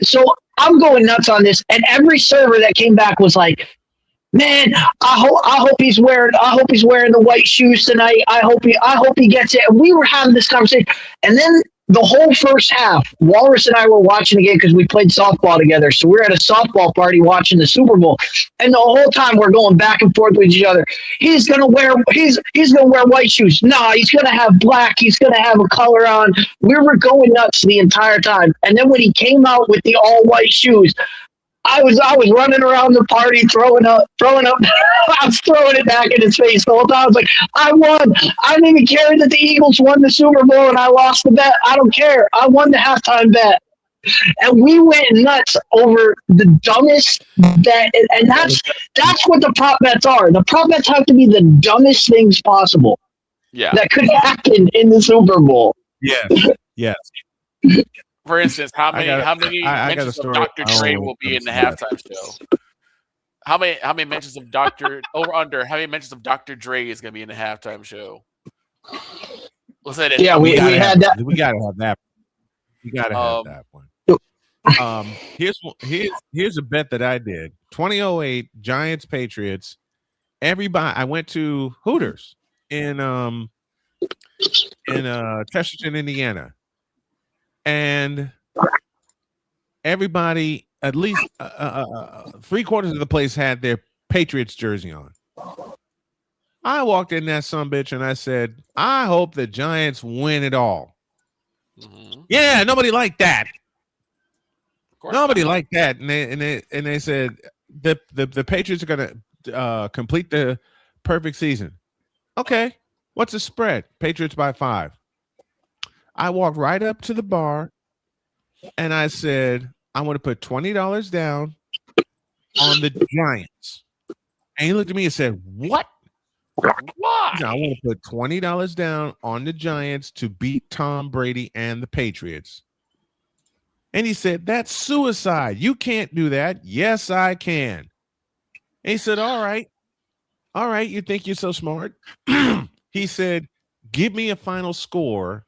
So I'm going nuts on this, and every server that came back was like, man, I hope he's wearing the white shoes tonight. I hope he gets it. And we were having this conversation, and then the whole first half, Walrus and I were watching the game because we played softball together. So we were at a softball party watching the Super Bowl, and the whole time we're going back and forth with each other. He's gonna wear white shoes. No, he's gonna have black. He's gonna have a color on. We were going nuts the entire time. And then when he came out with the all white shoes, I was running around the party throwing up. I was throwing it back in his face the whole time. I was like, I won. I didn't even care that the Eagles won the Super Bowl and I lost the bet. I don't care. I won the halftime bet. And we went nuts over the dumbest bet. And that's what the prop bets are. The prop bets have to be the dumbest things possible. Yeah. That could happen in the Super Bowl. Yes. For instance, how many mentions of Dr. Dre will be in the halftime show? How many mentions of how many mentions of Dr. Dre is going to be in the halftime show? Let's say that. Yeah, we had that. We got to have that. We got to have that one. Here's a bet that I did. 2008 Giants Patriots. Everybody, I went to Hooters in Chesterton, Indiana. And everybody, at least 3/4 of the place had their Patriots jersey on. I walked in that sumbitch and I said, I hope the Giants win it all. Mm-hmm. Yeah, nobody liked that. Nobody liked that. And they said the Patriots are going to complete the perfect season. Okay, what's the spread? Patriots by 5. I walked right up to the bar and I said, I want to put $20 down on the Giants. And he looked at me and said, what? Why? I want to put $20 down on the Giants to beat Tom Brady and the Patriots. And he said, that's suicide. You can't do that. Yes, I can. And he said, all right. You think you're so smart? He said, give me a final score.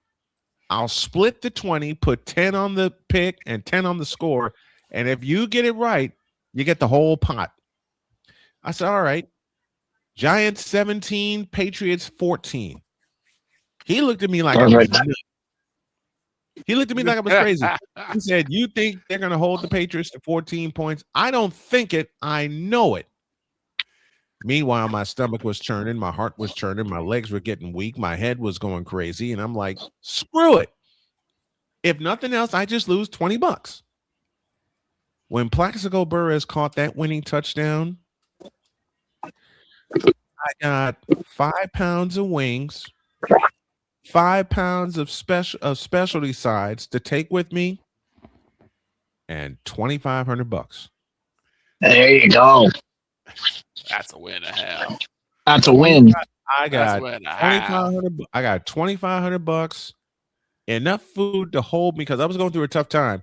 I'll split the 20, put 10 on the pick and 10 on the score. And if you get it right, you get the whole pot. I said, all right. Giants 17, Patriots 14. He looked at me like I was nuts. He looked at me like I was crazy. He said, you think they're going to hold the Patriots to 14 points? I don't think it. I know it. Meanwhile, my stomach was churning, my heart was churning, my legs were getting weak, my head was going crazy, and I'm like, screw it. If nothing else, I just lose $20. When Plaxico Burress caught that winning touchdown, I got 5 pounds of wings, 5 pounds of specialty sides to take with me, and $2,500. There you go. That's a win and a half. That's a win. I got $2,500. Enough food to hold me because I was going through a tough time.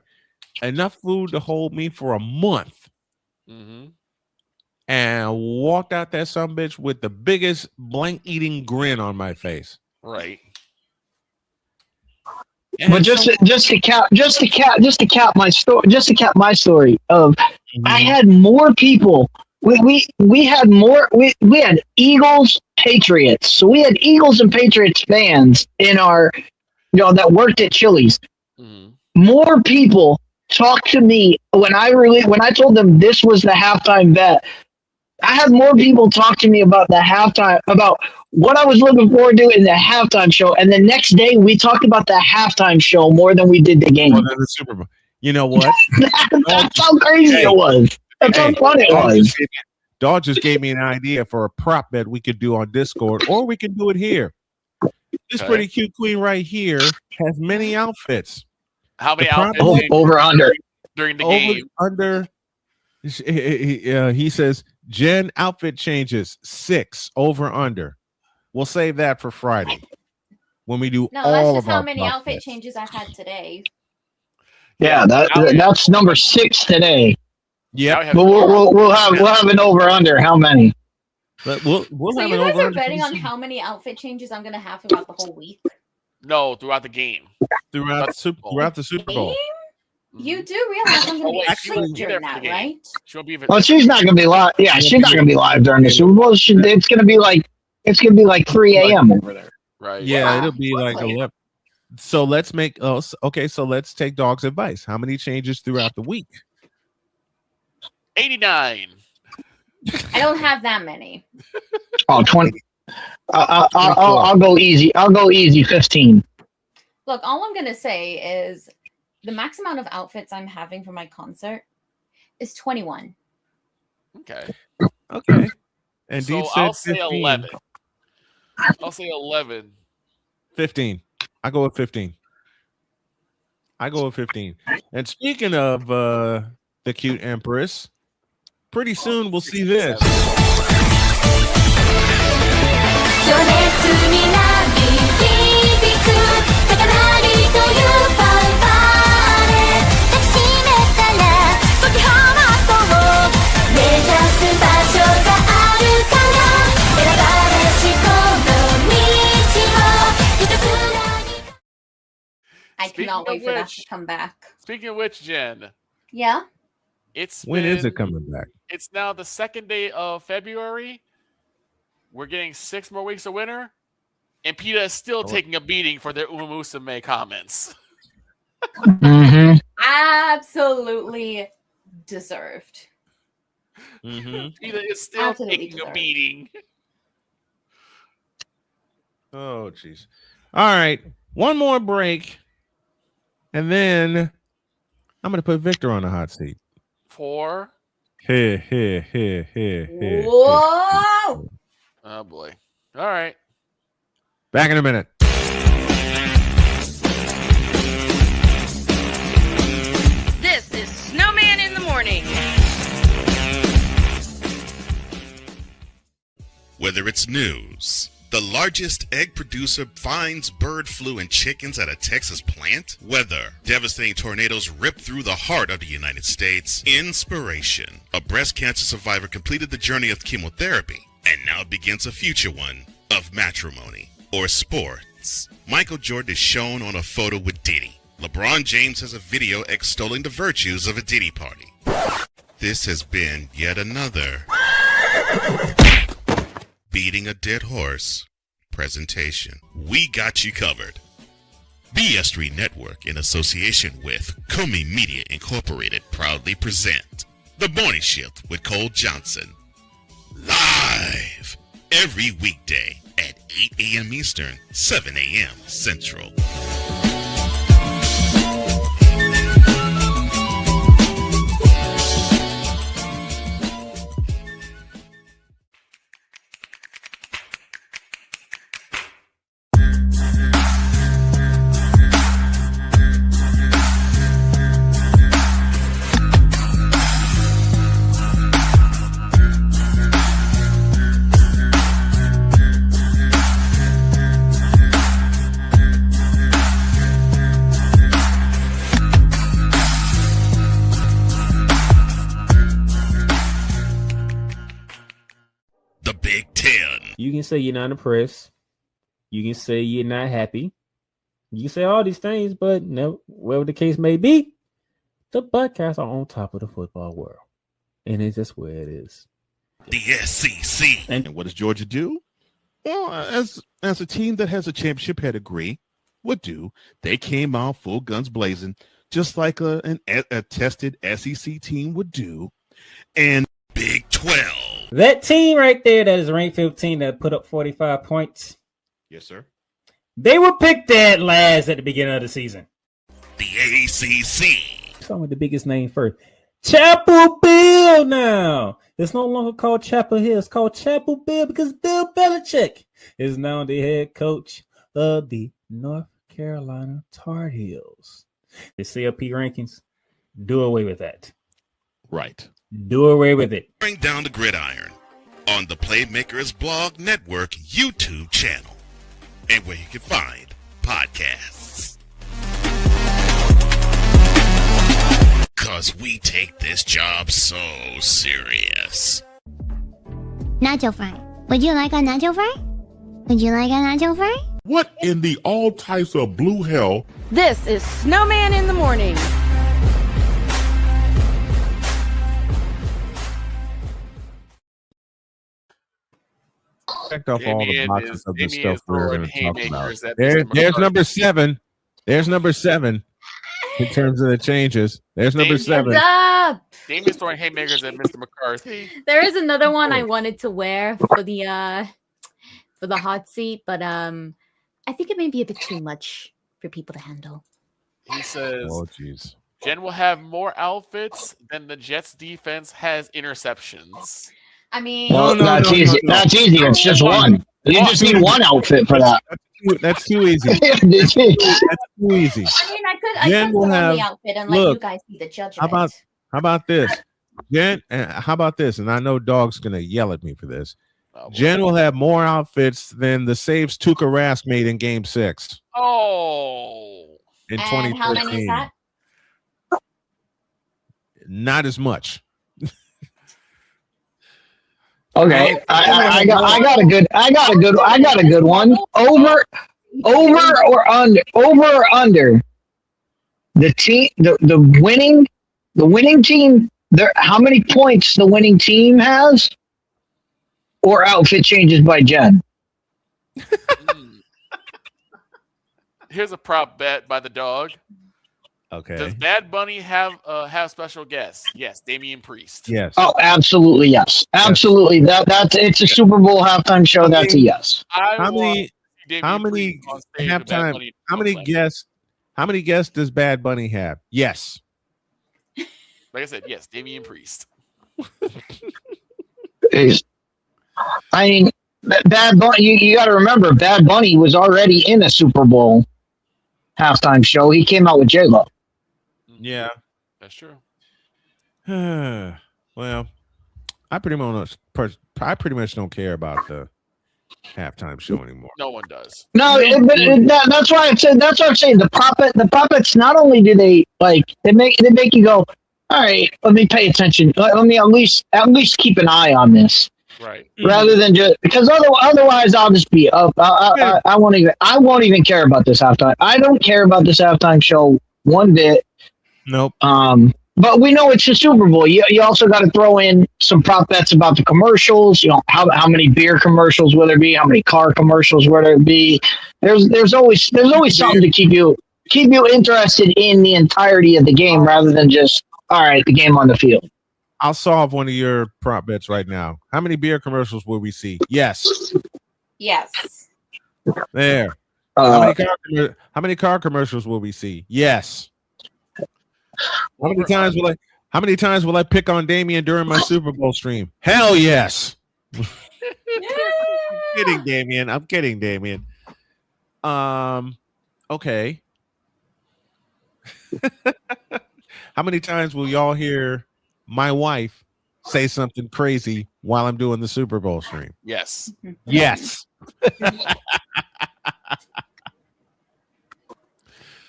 Enough food to hold me for a month. Mm-hmm. And walked out that sumbitch with the biggest blank eating grin on my face. Right. And but just to cap my story of I had more people. We had Eagles, Patriots. So we had Eagles and Patriots fans in our, that worked at Chili's. Mm-hmm. More people talked to me when I told them this was the halftime bet. I had more people talk to me about the halftime, about what I was looking forward to in the halftime show, and the next day we talked about the halftime show more than we did the game. More than the Super Bowl. You know what? That's how crazy it was. That's how fun it was. Dog just gave me an idea for a prop bet we could do on Discord, or we can do it here. This pretty cute queen right here has many outfits. How many outfits? Over under during the game. Under. He says Jen outfit changes 6 over under. We'll save that for Friday when we do No, all that's of just how our many prop outfit bets. changes I've had today. Yeah, that's number 6 today. Yeah, but we'll have an over under. How many? But we'll So have you an guys over are betting on how many outfit changes I'm gonna have throughout the whole week? No, throughout the game. throughout the Super Bowl. You do realize I'm gonna be she won't asleep be there during for the that, game. right? She won't be even. Well, she's not gonna be live. Yeah, she's not gonna be live during the Super Bowl. It's gonna be like 3 a.m. over there. Right. Yeah, it'll be like 11. So let's make okay. So let's take Dog's advice. How many changes throughout the week? 89. I don't have that many. Oh, 20. I'll go easy. I'll go easy. 15. Look, all I'm gonna say is the max amount of outfits I'm having for my concert is 21. Okay. Okay. And So Deep said I'll say 15. 11. I'll say 11. 15. I go with 15. And speaking of the cute Empress, pretty soon we'll see this. I cannot wait for that to come back. Speaking of which, Jen, Yeah? When is it coming back? It's now the second day of February. We're getting 6 more weeks of winter, and PETA is still taking a beating for their Umumusame comments. Mm-hmm. Absolutely deserved. PETA is still Absolutely taking a beating. Oh, jeez. All right. One more break. And then I'm going to put Victor on the hot seat. 4. Here. Whoa! Oh, boy. All right. Back in a minute. This is Snowman in the Morning. Whether it's news, the largest egg producer finds bird flu in chickens at a Texas plant, weather, devastating tornadoes rip through the heart of the United States, inspiration, a breast cancer survivor completed the journey of chemotherapy, and now begins a future one of matrimony or sports. Michael Jordan is shown on a photo with Diddy. LeBron James has a video extolling the virtues of a Diddy party. This has been yet another beating a dead horse presentation. We got you covered. BS3 Network, in association with Comey Media Incorporated, proudly present The Morning Shift with Cole Johnson. Live every weekday at 8 a.m. Eastern, 7 a.m. Central. You can say you're not impressed. You can say you're not happy. You can say all these things, but no, whatever the case may be, the Buckeyes are on top of the football world. And it's just where it is. The SEC. And what does Georgia do? Well, as a team that has a championship pedigree would do, they came out full guns blazing, just like a tested SEC team would do. And Big 12. That team right there that is ranked 15 that put up 45 points. Yes, sir. They were picked at last at the beginning of the season. The ACC. Start with the biggest name first. Chapel Hill now. It's no longer called Chapel Hill. It's called Chapel Hill because Bill Belichick is now the head coach of the North Carolina Tar Heels. The CLP rankings, do away with that. Right. Do away with it. Bring down the gridiron on the Playmakers Blog Network YouTube channel and where you can find podcasts. Because we take this job so serious. Nacho fry. Would you like a nacho fry? Would you like a nacho fry? What in the all types of blue hell? This is Snowman in the Morning. Checked off all the boxes of the stuff we're going to talk about. There's number 7. There's number 7 in terms of the changes. There's number 7. Damien's throwing haymakers at Mr. McCarthy. There is another one I wanted to wear for the hot seat, but I think it may be a bit too much for people to handle. He says, "Oh, jeez. Jen will have more outfits than the Jets defense has interceptions." I mean, Well, that's easy. That's easy. It's just one. You just need one outfit for that. That's too easy. That's too easy. I mean, I Jen could will put on have- the outfit and let look, you guys be the judge How of it. about this? Jen, how about this? And I know Dog's going to yell at me for this. Jen will have more outfits than the saves Tuukka Rask made in Game 6 Oh. in And 2013. how many is that? Not as much. Okay, I got a good one. Over or under. The winning team. How many points the winning team has, or outfit changes by Jen. Here's a prop bet by the Dog. Okay. Does Bad Bunny have special guests? Yes, Damian Priest. Yes. Oh, absolutely yes, absolutely. That's it's a Super Bowl halftime show. That's a yes. How many halftime? How many guests does Bad Bunny have? Yes. Like I said, yes, Damian Priest. I mean, Bad Bunny. You got to remember, Bad Bunny was already in a Super Bowl halftime show. He came out with J-Lo. Yeah, that's true. Well, I pretty much don't care about the halftime show anymore. No one does. No, that's why I said. That's what I'm saying. The puppets. Not only do they they make you go, all right, let me pay attention. Let me at least keep an eye on this. Right. Rather than just because otherwise I'll just be up. I won't even care about this halftime. I don't care about this halftime show one bit. Nope. But we know it's a Super Bowl. You also got to throw in some prop bets about the commercials. You know, how many beer commercials will there be? How many car commercials will there be? There's always something to keep you interested in the entirety of the game rather than just all right, the game on the field. I'll solve one of your prop bets right now. How many beer commercials will we see? Yes. Yes. There. How many car commercials will we see? Yes. How many times will I pick on Damien during my Super Bowl stream? Hell yes. I'm kidding, Damien. Okay. How many times will y'all hear my wife say something crazy while I'm doing the Super Bowl stream? Yes. Yes.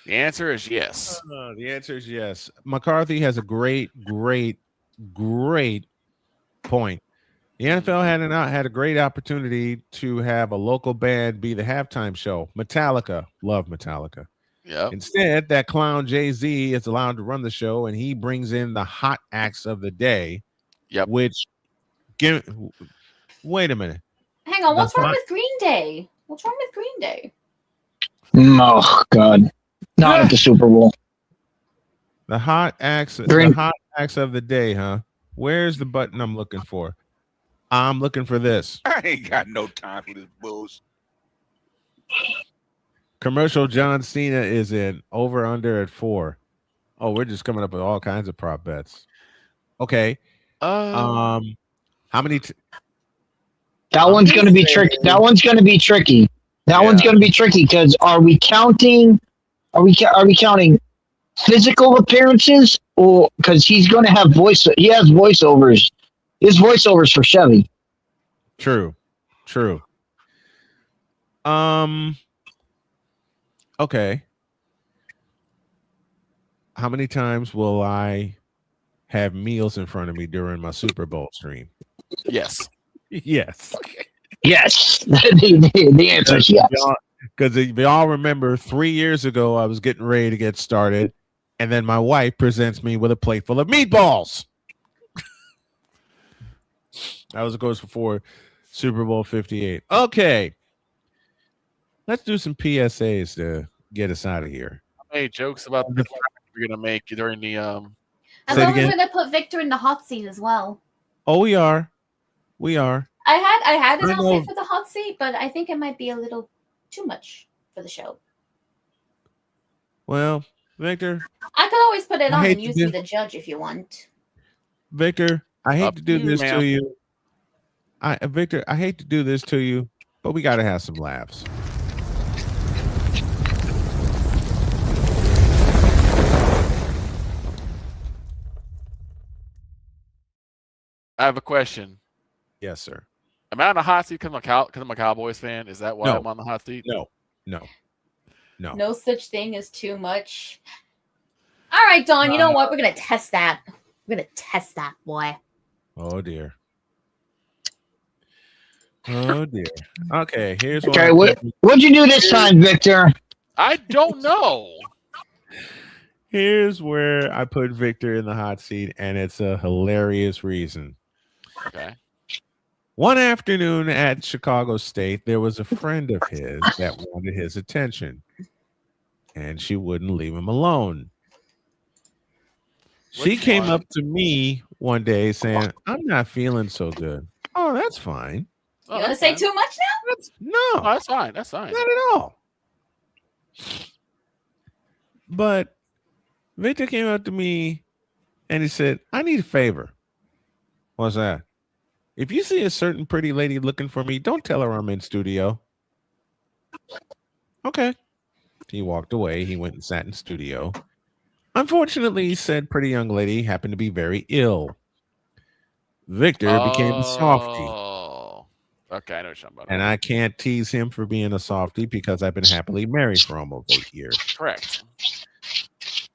The answer is yes. The answer is yes. McCarthy has a great point. The NFL had a great opportunity to have a local band be the halftime show. Metallica, love Metallica. Yeah. Instead, that clown Jay-Z is allowed to run the show, and he brings in the hot acts of the day. Yep. Wait a minute. Hang on, what's wrong with Green Day? What's wrong with Green Day? Oh God, not at the Super Bowl. The hot acts of the day, huh? Where's the button I'm looking for? I'm looking for this. I ain't got no time for this bullshit. Commercial John Cena is in over under at 4. Oh, we're just coming up with all kinds of prop bets. Okay. How many? That one's going to be tricky. That one's going to be tricky. One's going to be tricky because are we counting? Are we counting physical appearances, or because he's going to have voice? He has voiceovers. His voiceovers for Chevy. True. Okay. How many times will I have meals in front of me during my Super Bowl stream? Yes. Yes. Yes. The answer is yes. Because if y'all remember 3 years ago, I was getting ready to get started, and then my wife presents me with a plate full of meatballs. That was, of course, before Super Bowl 58. Okay. Let's do some PSAs to get us out of here. I made jokes about the we're going to make during the... I thought we were going to put Victor in the hot seat as well. Oh, we are. I had an outfit for the hot seat, but I think it might be a little too much for the show. Well, Victor, I could always put it on and use be the judge if you want. Victor, I hate to do this to you. Victor, I hate to do this to you, but we got to have some laughs. I have a question. Yes, sir. Am I on the hot seat because I'm a Cowboys fan? Is that why I'm on the hot seat? No. No such thing as too much. All right, Don, you know what? We're going to test that. We're going to test that, boy. Oh, dear. Okay, here's okay. What'd you do this time, Victor? I don't know. Here's where I put Victor in the hot seat, and it's a hilarious reason. Okay. One afternoon at Chicago State, there was a friend of his that wanted his attention, and she wouldn't leave him alone. She came up to me one day saying, "I'm not feeling so good." Oh, that's fine. You want to say too much now? No, that's fine. That's fine. Not at all. But Victor came up to me and he said, "I need a favor." What's that? If you see a certain pretty lady looking for me, don't tell her I'm in studio. Okay. He walked away. He went and sat in studio. Unfortunately, said pretty young lady happened to be very ill. Victor became a softie. Okay, I know what you're talking about. And I can't tease him for being a softie because I've been happily married for almost 8 years. Correct.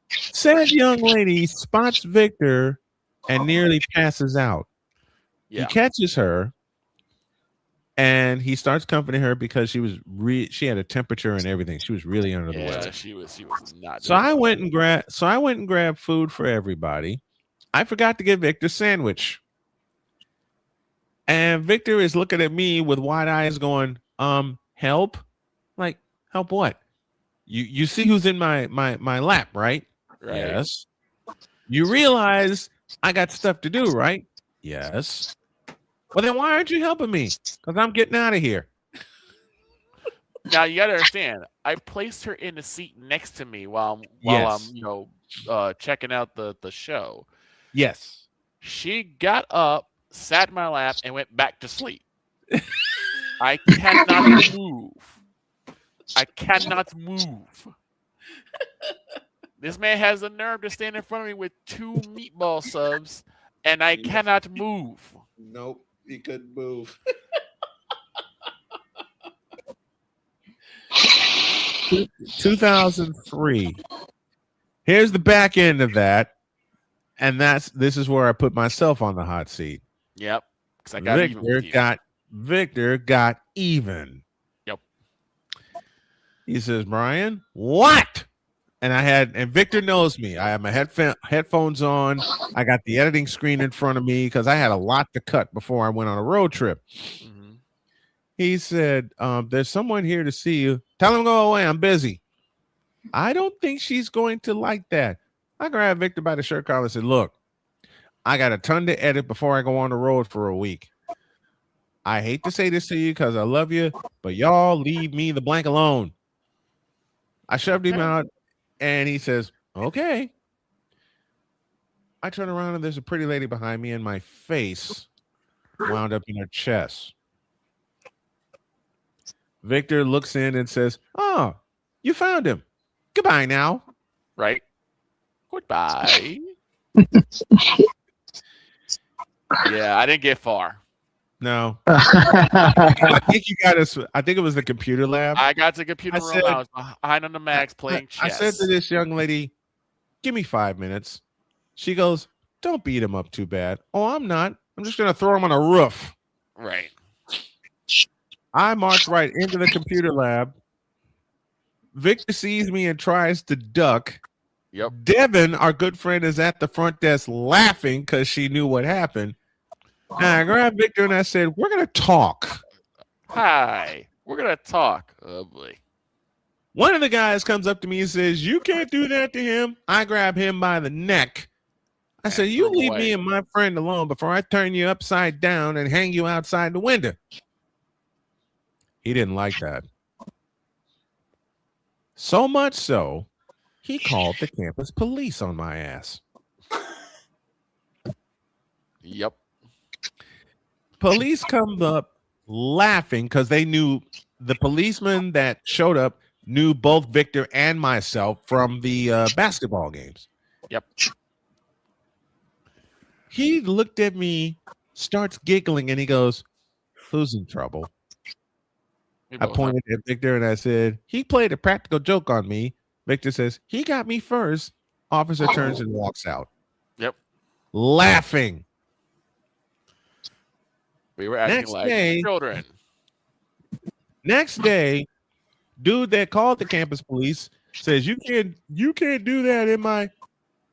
Said young lady spots Victor and nearly passes out. Yeah. He catches her and he starts comforting her because she was she had a temperature and everything. She was really under the weather. She was not. So I went and grabbed food for everybody. I forgot to give Victor a sandwich. And Victor is looking at me with wide eyes going, help? Like, help what? You see who's in my lap, right? Yes. You realize I got stuff to do, right? Yes. Well, then why aren't you helping me? Because I'm getting out of here. Now you gotta understand, I placed her in the seat next to me while I'm checking out the show. Yes. She got up, sat in my lap, and went back to sleep. I cannot move. I cannot move. This man has the nerve to stand in front of me with 2 meatball subs, and I cannot move. Nope, he couldn't move. 2003. Here's the back end of that, and this is where I put myself on the hot seat. Yep, because I got even with you. Victor got even. Yep. He says, "Brian, what?" And Victor knows me. I have my headphones on. I got the editing screen in front of me because I had a lot to cut before I went on a road trip. Mm-hmm. He said, "There's someone here to see you. Tell him to go away. I'm busy." I don't think she's going to like that. I grabbed Victor by the shirt collar and said, "Look, I got a ton to edit before I go on the road for a week. I hate to say this to you because I love you, but y'all leave me the blank alone. I shoved him out, and he says, okay. I turn around, and there's a pretty lady behind me, and my face wound up in her chest. Victor looks in and says, oh, you found him. Goodbye now. Right. Goodbye. Yeah, I didn't get far. No. I think you got us. I think it was the computer lab. I got to the computer room. I was behind on the max playing chess. I said to this young lady, give me 5 minutes. She goes, don't beat him up too bad. Oh, I'm not. I'm just going to throw him on a roof. Right. I march right into the computer lab. Victor sees me and tries to duck. Yep. Devin, our good friend, is at the front desk laughing because she knew what happened. And I grabbed Victor and I said, we're going to talk. Hi. We're going to talk. Oh, boy. One of the guys comes up to me and says, you can't do that to him. I grab him by the neck. I said, you leave me and my friend alone before I turn you upside down and hang you outside the window. He didn't like that. So much so, he called the campus police on my ass. Yep. Police come up laughing because they knew the policeman that showed up knew both Victor and myself from the basketball games. Yep. He looked at me, starts giggling, and he goes, who's in trouble? I pointed at Victor and I said, he played a practical joke on me. Victor says, he got me first. Officer turns and walks out. Yep. Laughing. We were acting like children. Next day, dude that called the campus police says, you can't do that in my...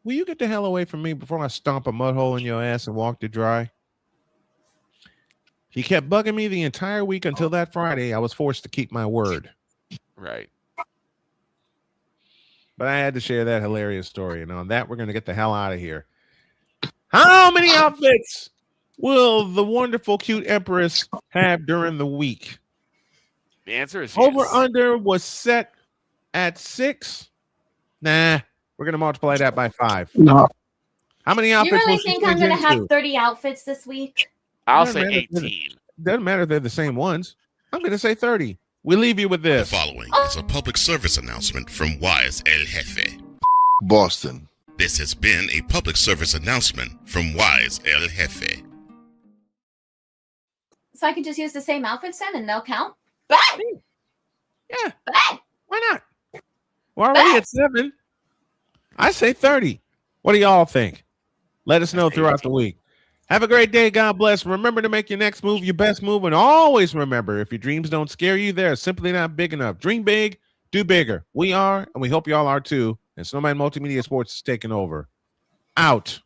Will you get the hell away from me before I stomp a mud hole in your ass and walk to dry? He kept bugging me the entire week until that Friday. I was forced to keep my word. Right. But I had to share that hilarious story. And on that, we're going to get the hell out of here. How many outfits will the wonderful, cute Empress have during the week? The answer is Over yes. under was set at 6. Nah, we're going to multiply that by 5. No. How many You outfits really will she think I'm change going to have into? 30 outfits this week? I'll Doesn't say matter. 18. Doesn't matter if they're the same ones. I'm going to say 30. We leave you with this. The following is a public service announcement from Wise El Jefe. Boston. This has been a public service announcement from Wise El Jefe. So I can just use the same outfits then and they'll count? Bad! Yeah. Bad! Why not? We're already at 7. I say 30. What do y'all think? Let us know throughout the week. Have a great day. God bless. Remember to make your next move your best move. And always remember, if your dreams don't scare you, they're simply not big enough. Dream big, do bigger. We are, and we hope y'all are too. And Snowman Multimedia Sports is taking over. Out.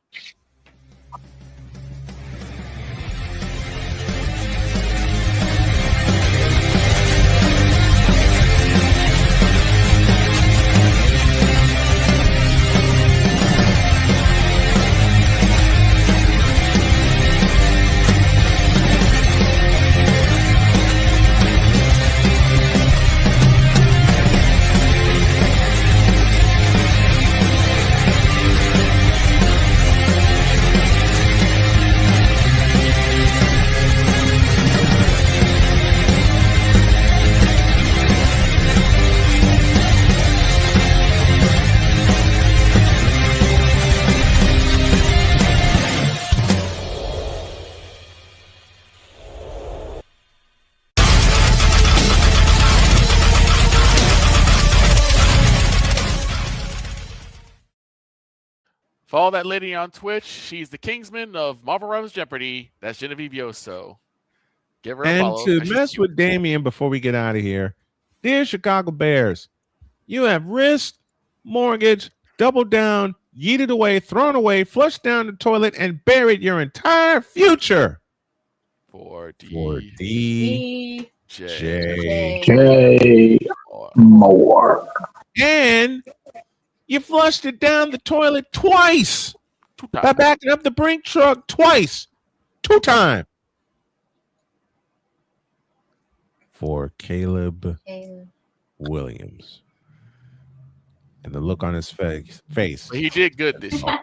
Follow that lady on Twitch. She's the Kingsman of Marvel Rivals Jeopardy. That's Genevieve Yoso. Give her a And follow. to mess with Damien before we get out of here, dear Chicago Bears, you have risked, mortgage, doubled down, yeeted away, thrown away, flushed down the toilet, and buried your entire future. For DJ More. And you flushed it down the toilet twice by backing up the brink truck twice. 2 times. for Caleb Williams. And the look on his face. He did good this year.